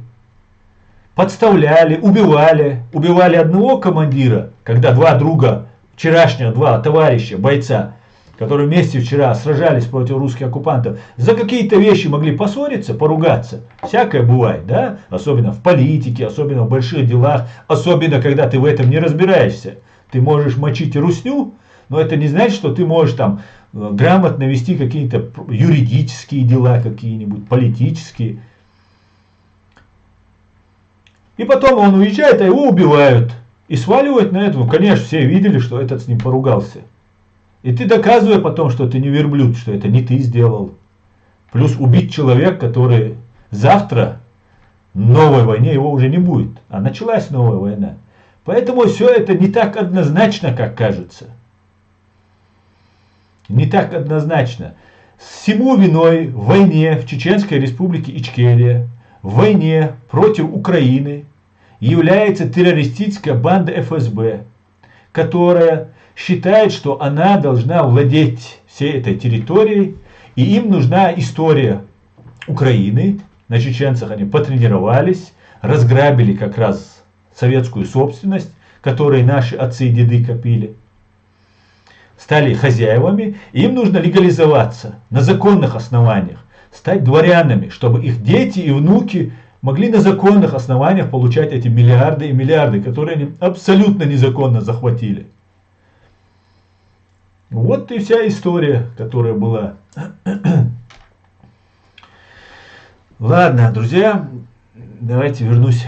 подставляли, убивали. Убивали одного командира, когда 2 друга, вчерашних 2 товарища, бойца, которые вместе вчера сражались против русских оккупантов, за какие-то вещи могли поссориться, поругаться. Всякое бывает, да? Особенно в политике, особенно в больших делах, особенно когда ты в этом не разбираешься. Ты можешь мочить русню, но это не значит, что ты можешь там грамотно вести какие-то юридические дела, какие-нибудь политические. И потом он уезжает, а его убивают. И сваливают на это. Ну, конечно, все видели, что этот с ним поругался. И ты доказывай потом, что ты не верблюд, что это не ты сделал. Плюс убить человека, который завтра в новой войне его уже не будет. А началась новая война. Поэтому все это не так однозначно, как кажется. Не так однозначно. Всему виной в войне в Чеченской республике Ичкерия, в войне против Украины является террористическая банда ФСБ, которая считает, что она должна владеть всей этой территорией, и им нужна история Украины. На чеченцах они потренировались, разграбили как раз советскую собственность, которой наши отцы и деды копили, стали хозяевами, и им нужно легализоваться на законных основаниях, стать дворянами, чтобы их дети и внуки могли на законных основаниях получать эти миллиарды и миллиарды, которые они абсолютно незаконно захватили. Вот и вся история, которая была. Ладно, друзья, давайте вернусь.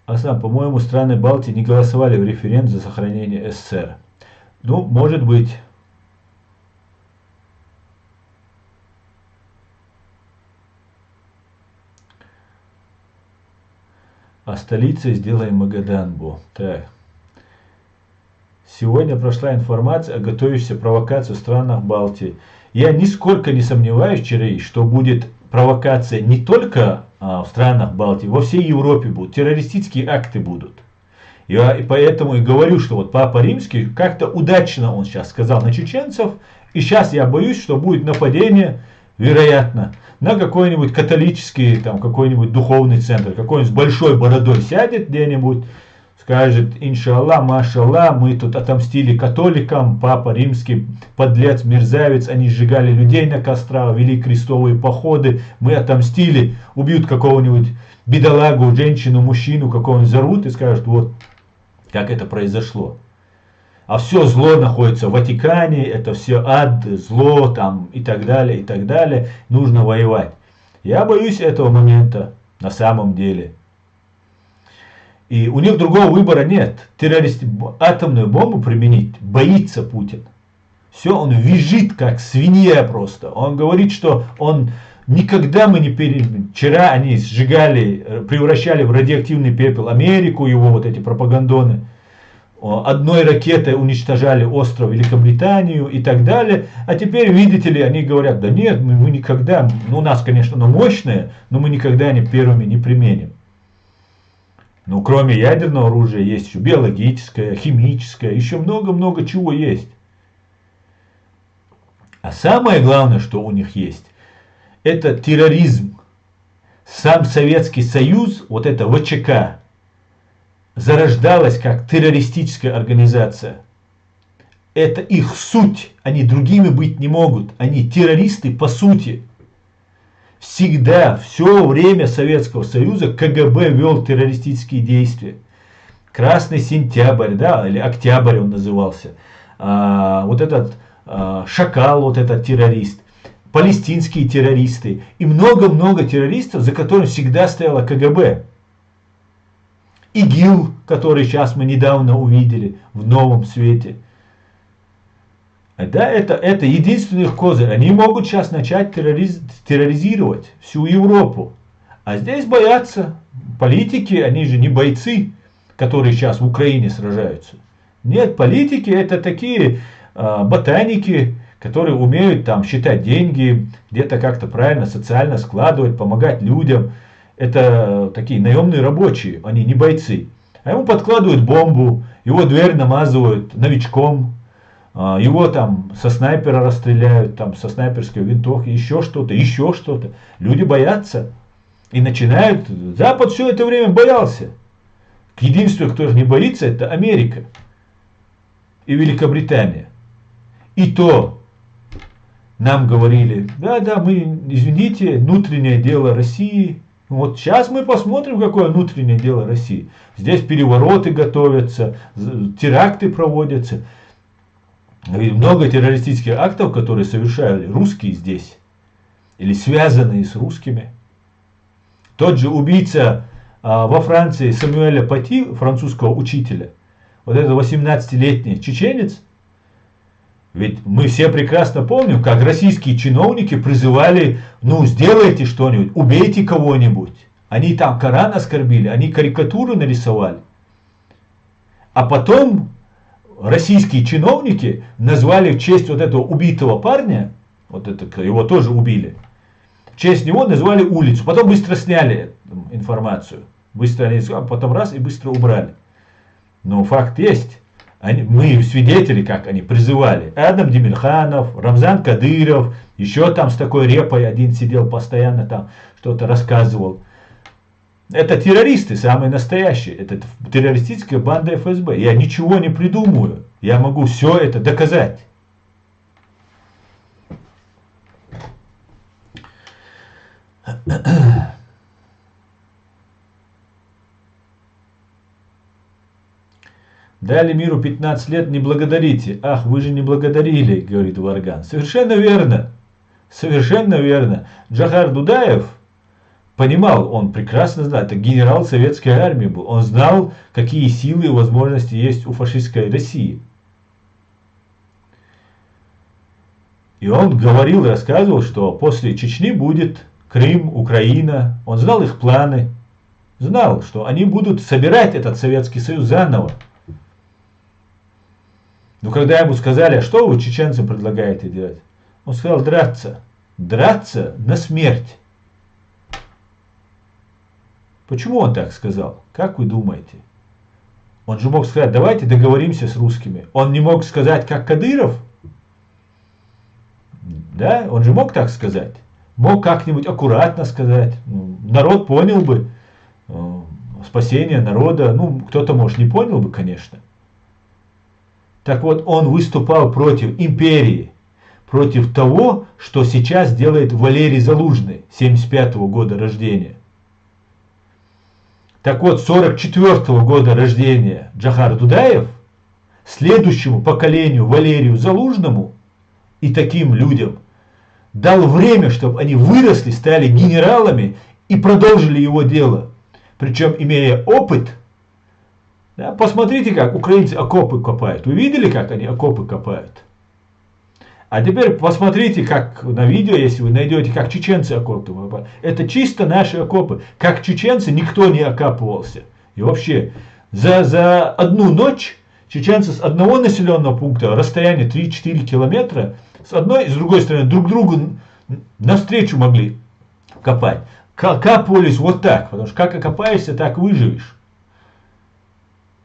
Аслан, по-моему, страны Балтии не голосовали в референдуме за сохранение СССР. Ну, может быть. А столицей сделаем Магаданбу. Так. Сегодня прошла информация о готовящейся провокации в странах Балтии. Я нисколько не сомневаюсь, Чирей, что будет провокация не только в странах Балтии, во всей Европе будут. Террористические акты будут. Я и поэтому и говорю, что вот Папа Римский как-то удачно он сейчас сказал на чеченцев. И сейчас я боюсь, что будет нападение, вероятно, на какой-нибудь католический, там, какой-нибудь духовный центр, какой-нибудь с большой бородой сядет где-нибудь, скажет: иншаллах, машаллах, мы тут отомстили католикам, Папа Римский, подлец, мерзавец, они сжигали людей на кострах, вели крестовые походы, мы отомстили, убьют какого-нибудь бедолагу, женщину, мужчину, какого-нибудь зарут и скажут: вот как это произошло. А все зло находится в Ватикане, это все ад, зло там и так далее, нужно воевать. Я боюсь этого момента на самом деле. И у них другого выбора нет. Атомную бомбу применить боится Путин. Все, он визжит как свинья просто. Он говорит, что он никогда мы не Вчера они сжигали, превращали в радиоактивный пепел Америку, его вот эти пропагандоны. Одной ракетой уничтожали остров Великобританию и так далее. А теперь, видите ли, они говорят: да нет, мы никогда, ну у нас, конечно, оно мощное, но мы никогда не первыми не применим. Ну, кроме ядерного оружия есть еще биологическое, химическое, еще много-много чего есть. А самое главное, что у них есть, это терроризм. Сам Советский Союз, вот это ВЧК, зарождалась как террористическая организация. Это их суть, они другими быть не могут, они террористы по сути. Всегда, все время Советского Союза КГБ вел террористические действия. Красный сентябрь, да, или октябрь он назывался. Вот этот Шакал, вот этот террорист. Палестинские террористы. И много-много террористов, за которыми всегда стояла КГБ. ИГИЛ, который сейчас мы недавно увидели в новом свете. Да, это единственный их козырь. Они могут сейчас начать терроризировать всю Европу. А здесь боятся политики, они же не бойцы, которые сейчас в Украине сражаются. Нет, политики это такие ботаники, которые умеют там считать деньги, где-то как-то правильно, социально складывать, помогать людям. Это такие наемные рабочие, они не бойцы. А ему подкладывают бомбу, его дверь намазывают новичком, его там со снайпера расстреляют, там со снайперской винтовки, еще что-то. Люди боятся. И начинают... Запад все это время боялся. Единственное, кто не боится, это Америка и Великобритания. И то нам говорили: да, мы, извините, внутреннее дело России. Вот сейчас мы посмотрим, какое внутреннее дело России. Здесь перевороты готовятся, теракты проводятся. Ведь много террористических актов, которые совершали русские здесь, или связанные с русскими. Тот же убийца во Франции Самуэля Пати, французского учителя, вот этот 18-летний чеченец, ведь мы все прекрасно помним, как российские чиновники призывали: ну сделайте что-нибудь, убейте кого-нибудь. Они там Коран оскорбили, они карикатуру нарисовали. А потом российские чиновники назвали в честь вот этого убитого парня, вот это, его тоже убили, в честь него назвали улицу, потом быстро сняли информацию, быстро, потом раз и быстро убрали. Но факт есть, Мы свидетели, как они призывали. Адам Демирханов, Рамзан Кадыров, еще там с такой репой один сидел постоянно там, что-то рассказывал. Это террористы, самые настоящие. Это террористическая банда ФСБ. Я ничего не придумываю. Я могу все это доказать. Дали миру 15 лет, не благодарите. Ах, вы же не благодарили, говорит Варган. Совершенно верно. Совершенно верно. Джохар Дудаев понимал, он прекрасно знает, это генерал советской армии был. Он знал, какие силы и возможности есть у фашистской России. И он говорил и рассказывал, что после Чечни будет Крым, Украина. Он знал их планы. Знал, что они будут собирать этот Советский Союз заново. Но когда ему сказали, а что вы чеченцам предлагаете делать? Он сказал драться. Драться на смерть. Почему он так сказал? Как вы думаете? Он же мог сказать, давайте договоримся с русскими. Он не мог сказать, как Кадыров? Да, он же мог так сказать. Мог как-нибудь аккуратно сказать. Народ понял бы. Спасение народа. Ну, кто-то, может, не понял бы, конечно. Так вот, он выступал против империи, против того, что сейчас делает Валерий Залужный, 1975 года рождения. Так вот, 1944 года рождения Джохар Дудаев следующему поколению Валерию Залужному и таким людям дал время, чтобы они выросли, стали генералами и продолжили его дело. Причем, имея опыт. Да, посмотрите, как украинцы окопы копают. Вы видели, как они окопы копают? А теперь посмотрите, как на видео, если вы найдете, как чеченцы окопы копают. Это чисто наши окопы. Как чеченцы никто не окапывался. И вообще, за одну ночь чеченцы с одного населенного пункта, расстояние 3-4 километра, с одной и с другой стороны друг другу навстречу могли копать. Копались вот так, потому что как окопаешься, так выживешь.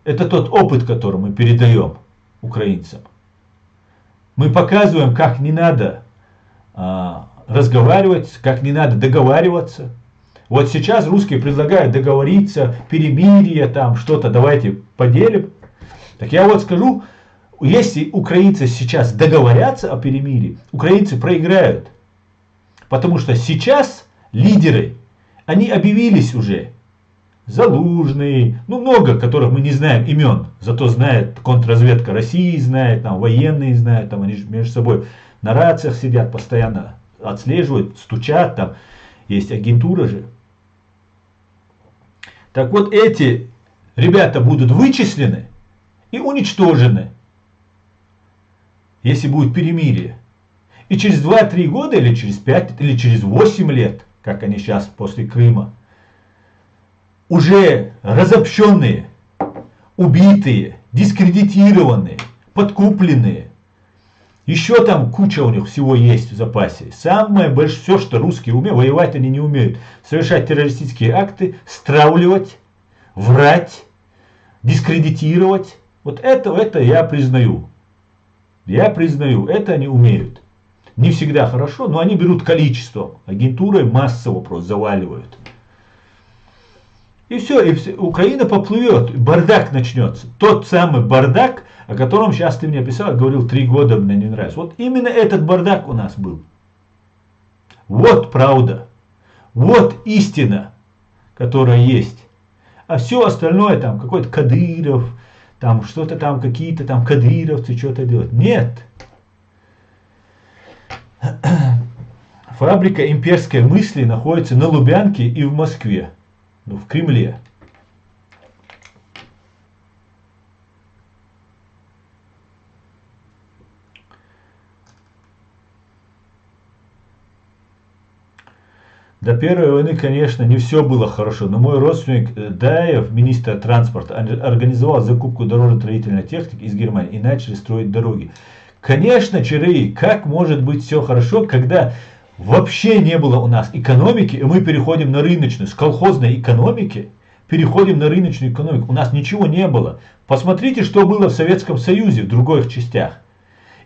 Это тот опыт, который мы передаем украинцам. Мы показываем, как не надо разговаривать, как не надо договариваться. Вот сейчас русские предлагают договориться, перемирие, там что-то, давайте поделим. Так я вот скажу, если украинцы сейчас договорятся о перемирии, украинцы проиграют. Потому что сейчас лидеры, они объявились уже. Залужный, ну много, которых мы не знаем имен, зато знает контрразведка России, знает, там военные знают, там они между собой на рациях сидят, постоянно отслеживают, стучат, там есть агентура же. Так вот эти ребята будут вычислены и уничтожены, если будет перемирие. И через 2-3 года, или через 5, или через 8 лет, как они сейчас после Крыма, уже разобщенные, убитые, дискредитированные, подкупленные. Еще там куча у них всего есть в запасе. Самое большое, все, что русские умеют, воевать они не умеют. Совершать террористические акты, стравливать, врать, дискредитировать. Вот это я признаю. Я признаю, это они умеют. Не всегда хорошо, но они берут количеством. Агентурой массово просто заваливают. И все, Украина поплывет, бардак начнется. Тот самый бардак, о котором сейчас ты мне писал, говорил 3 года, мне не нравится. Вот именно этот бардак у нас был. Вот правда. Вот истина, которая есть. А все остальное там, какой-то Кадыров, там что-то там, какие-то там кадыровцы что-то делают. Нет. Фабрика имперской мысли находится на Лубянке и в Москве. В Кремле. До Первой войны, конечно, не все было хорошо, но мой родственник Даев, министр транспорта, организовал закупку дорожно-строительной техники из Германии и начали строить дороги. Конечно, Чирей, как может быть все хорошо, когда вообще не было у нас экономики, и мы переходим на рыночную, с колхозной экономики переходим на рыночную экономику. У нас ничего не было. Посмотрите, что было в Советском Союзе в других частях.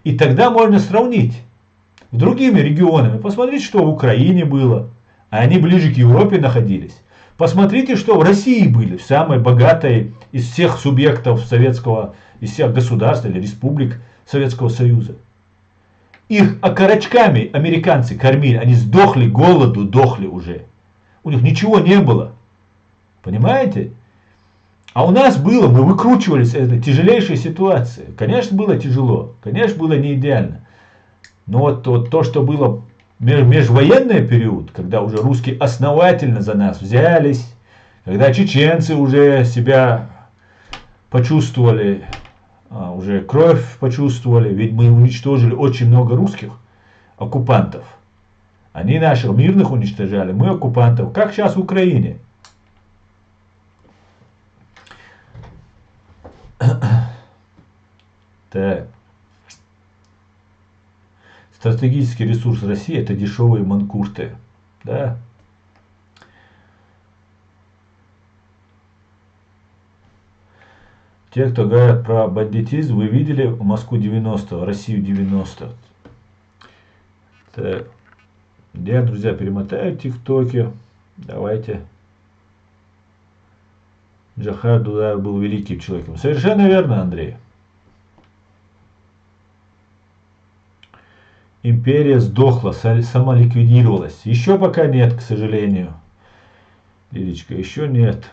И тогда можно сравнить с другими регионами. Посмотрите, что в Украине было. А они ближе к Европе находились. Посмотрите, что в России были, в самой богатой из всех субъектов советского, из всех государств или республик Советского Союза. Их окорочками американцы кормили, они сдохли, голоду дохли уже. У них ничего не было. Понимаете? А у нас было, мы выкручивались из этой тяжелейшей ситуации. Конечно, было тяжело, конечно, было не идеально. Но вот то, что было межвоенный период, когда уже русские основательно за нас взялись, когда чеченцы уже себя почувствовали, уже кровь почувствовали, ведь мы уничтожили очень много русских оккупантов. Они наших мирных уничтожали, мы оккупантов, как сейчас в Украине. Так. Стратегический ресурс России — это дешевые манкурты. Да. Те, кто говорят про бандитизм, вы видели Москву 90-го, Россию 90-х. Так. Я, друзья, перемотаю тиктоки. Давайте. Джохар Дудаев был великим человеком. Совершенно верно, Андрей. Империя сдохла, самоликвидировалась. Еще пока нет, к сожалению. Лилечка, еще нет.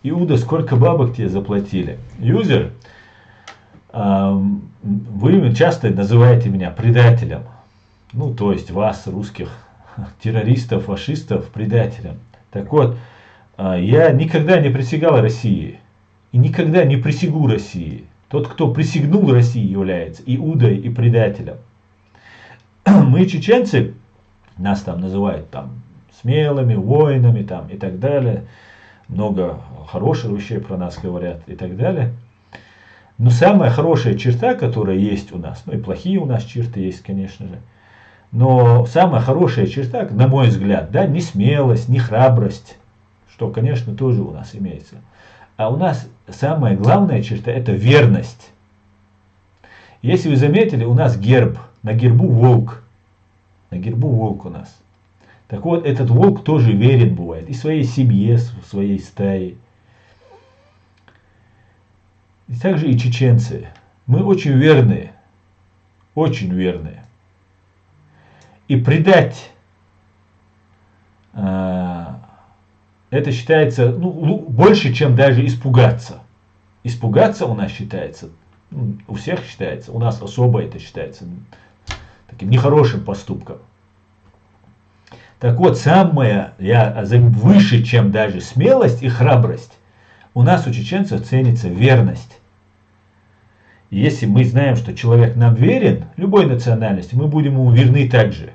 Иуда, сколько бабок тебе заплатили? Юзер, вы часто называете меня предателем. Ну, то есть вас, русских террористов, фашистов, предателем. Так вот, я никогда не присягал России. И никогда не присягу России. Тот, кто присягнул России, является Иудой и предателем. Мы, чеченцы, нас там называют там смелыми, воинами там, и так далее. Много хороших вещей про нас говорят и так далее. Но самая хорошая черта, которая есть у нас, ну и плохие у нас черты есть, конечно же. Но самая хорошая черта, на мой взгляд, да, не смелость, не храбрость, что, конечно, тоже у нас имеется. А у нас самая главная черта — это верность. Если вы заметили, у нас герб. На гербу волк. На гербу волк у нас. Так вот, этот волк тоже верен бывает. И своей семье, своей стае. И также и чеченцы. Мы очень верные. Очень верные. И предать... это считается больше, чем даже испугаться. Испугаться у нас считается, у всех считается, у нас особо это считается таким нехорошим поступком. Так вот, самое выше, чем даже смелость и храбрость, у нас у чеченцев ценится верность. И если мы знаем, что человек нам верен, любой национальности, мы будем ему верны также.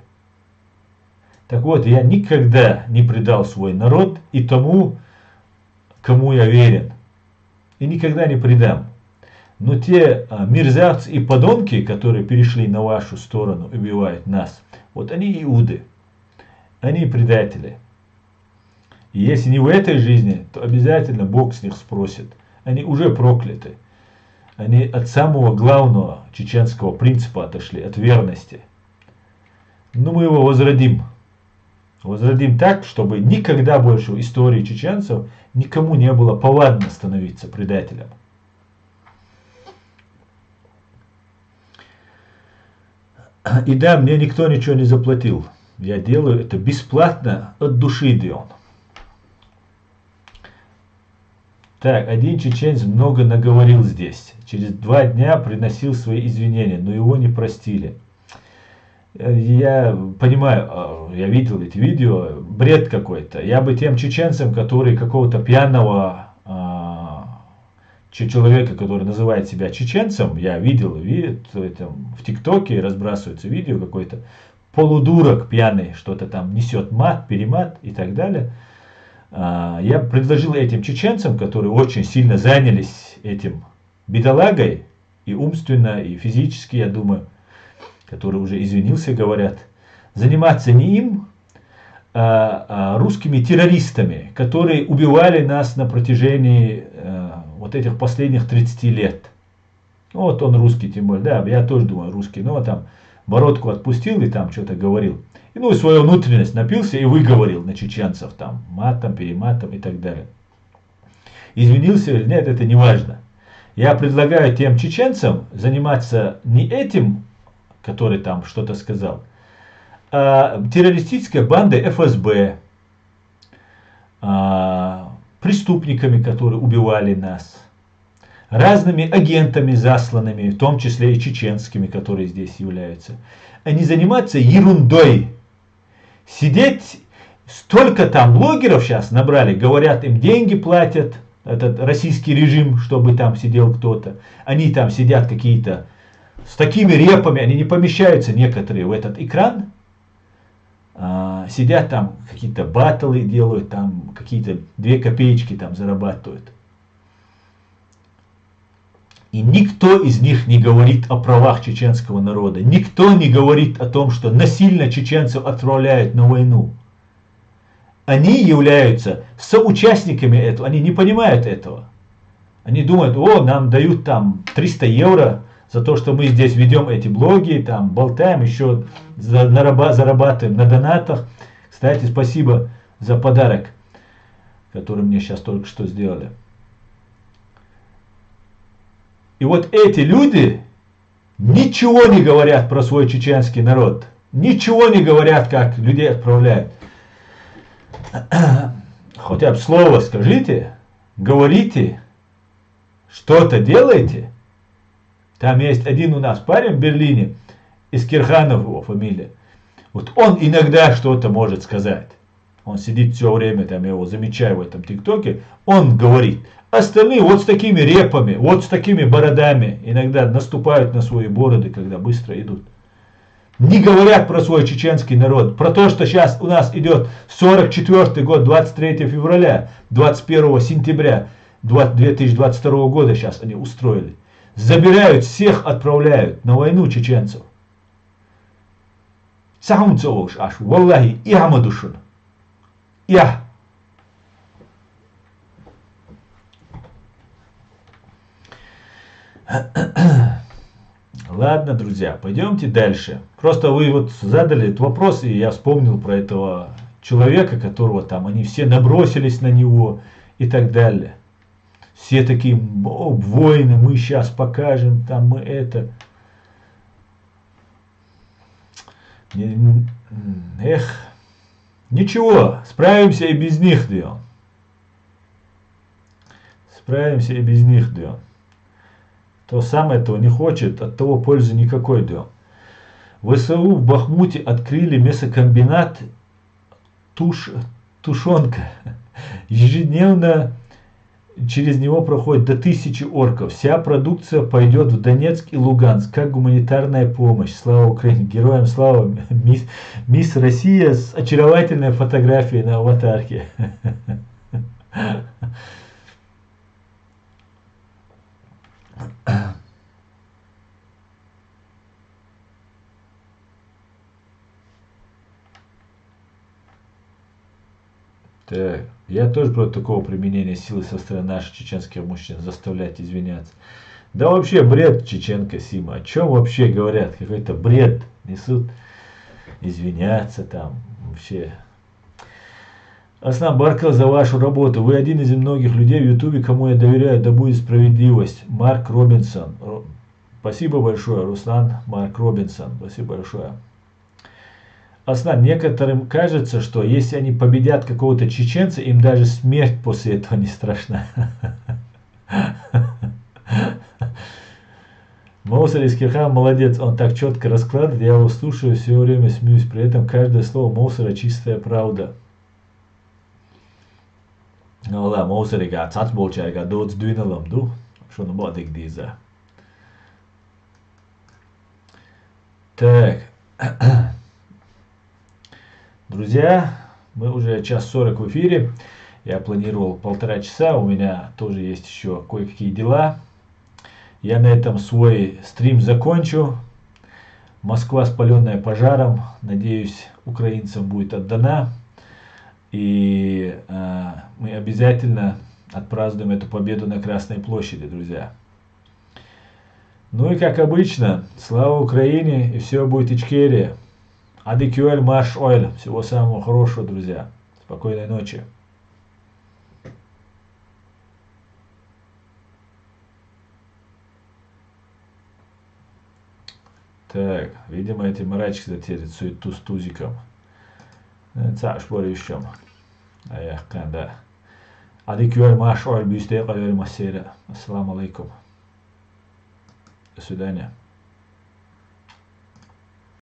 Так вот, я никогда не предал свой народ и тому, кому я верен. И никогда не предам. Но те мерзавцы и подонки, которые перешли на вашу сторону и убивают нас, вот они иуды. Они предатели. И если не в этой жизни, то обязательно Бог с них спросит. Они уже прокляты. Они от самого главного чеченского принципа отошли, от верности. Но мы его возродим. Возродим так, чтобы никогда больше в истории чеченцев никому не было повадно становиться предателем. И да, мне никто ничего не заплатил. Я делаю это бесплатно, от души делал. Так, один чеченец много наговорил здесь. Через 2 дня приносил свои извинения, но его не простили. Я понимаю, я видел эти видео, бред какой-то. Я бы тем чеченцам, которые какого-то пьяного человека, который называет себя чеченцем, я видел в ТикТоке разбрасывается видео, какой-то полудурок пьяный, что-то там несет мат, перемат и так далее. Я предложил этим чеченцам, которые очень сильно занялись этим бедолагой, и умственно, и физически, я думаю, который уже извинился, говорят, заниматься не им, русскими террористами, которые убивали нас на протяжении вот этих последних 30 лет. Вот он русский, тем более, да, я тоже думаю русский, но там бородку отпустил и там что-то говорил. И, ну, свою внутренность напился и выговорил на чеченцев там матом, перематом и так далее. Извинился или нет, это не важно. Я предлагаю тем чеченцам заниматься не этим, который там что-то сказал, а террористической бандой ФСБ, преступниками, которые убивали нас, разными агентами засланными, в том числе и чеченскими, которые здесь являются, а не заниматься ерундой. Сидеть, столько там блогеров сейчас набрали, говорят, им деньги платят, этот российский режим, чтобы там сидел кто-то. Они там сидят какие-то с такими репами, они не помещаются некоторые в этот экран. Сидят там, какие-то баттлы делают, там какие-то 2 копеечки там зарабатывают. И никто из них не говорит о правах чеченского народа. Никто не говорит о том, что насильно чеченцев отправляют на войну. Они являются соучастниками этого, они не понимают этого. Они думают, о, нам дают там 300 евро за то, что мы здесь ведем эти блоги, там болтаем, еще зарабатываем на донатах. Кстати, спасибо за подарок, который мне сейчас только что сделали. И вот эти люди ничего не говорят про свой чеченский народ. Ничего не говорят, как людей отправляют. Хотя бы слово скажите, говорите, что-то делайте. Там есть один у нас парень в Берлине, из Кирханов его фамилия. Вот он иногда что-то может сказать. Он сидит все время, там я его замечаю в этом ТикТоке, он говорит. Остальные вот с такими репами, вот с такими бородами, иногда наступают на свои бороды, когда быстро идут. Не говорят про свой чеченский народ, про то, что сейчас у нас идет 44 год, 23 февраля, 21 сентября 2022 года сейчас они устроили. Забирают всех, отправляют на войну чеченцев. Сахунцовыш аш, валлахи, и Амадушун. Я. Ладно, друзья, пойдемте дальше. Просто вы вот задали этот вопрос, и я вспомнил про этого человека, которого там, они все набросились на него и так далее. Все такие, воины, мы сейчас покажем, там мы это. Эх, ничего, справимся и без них, Дион. Справимся и без них, Дион. Кто сам этого не хочет, от того пользы никакой, Дион. ВСУ в Бахмуте открыли мясокомбинат Тушонка. Ежедневно через него проходит до 1000 орков. Вся продукция пойдет в Донецк и Луганск как гуманитарная помощь. Слава Украине! Героям слава! Мисс Россия с очаровательной фотографией на аватарке. Так, я тоже против такого применения силы со стороны наших чеченских мужчин, заставлять извиняться. Да вообще бред, чеченка Сима. О чем вообще говорят? Какой-то бред несут. Извиняться там вообще. Аслан, Баркал, за вашу работу. Вы один из многих людей в Ютубе, кому я доверяю, да будет справедливость. Марк Робинсон. Спасибо большое, Руслан Марк Робинсон. Спасибо большое. Аслан, некоторым кажется, что если они победят какого-то чеченца, им даже смерть после этого не страшна. Моусар из Кирхан молодец, он так четко раскладывает, я его слушаю, все время смеюсь, при этом каждое слово Моусара чистая правда. Valla Mouseriga Tatsbolchaiga daudz dwinalam du, šonu modik dīzā. Так, друзья, мы уже час 40 в эфире. Я планировал 1,5 часа, у меня тоже есть еще кое-какие дела. Я на этом свой стрим закончу. Москва, спаленная пожаром, надеюсь, украинцам будет отдана. И мы обязательно отпразднуем эту победу на Красной площади, друзья. Ну и как обычно, слава Украине, и все будет Ичкерия. Адикюэль Маш Ойль. Всего самого хорошего, друзья. Спокойной ночи. Так, видимо, эти мрачки затеют туз тузиком. Цаш борющим. Аяхканда. Адикюэль Маш Ойль. Бюстек алейкум. Ассаламу алейкум. До свидания.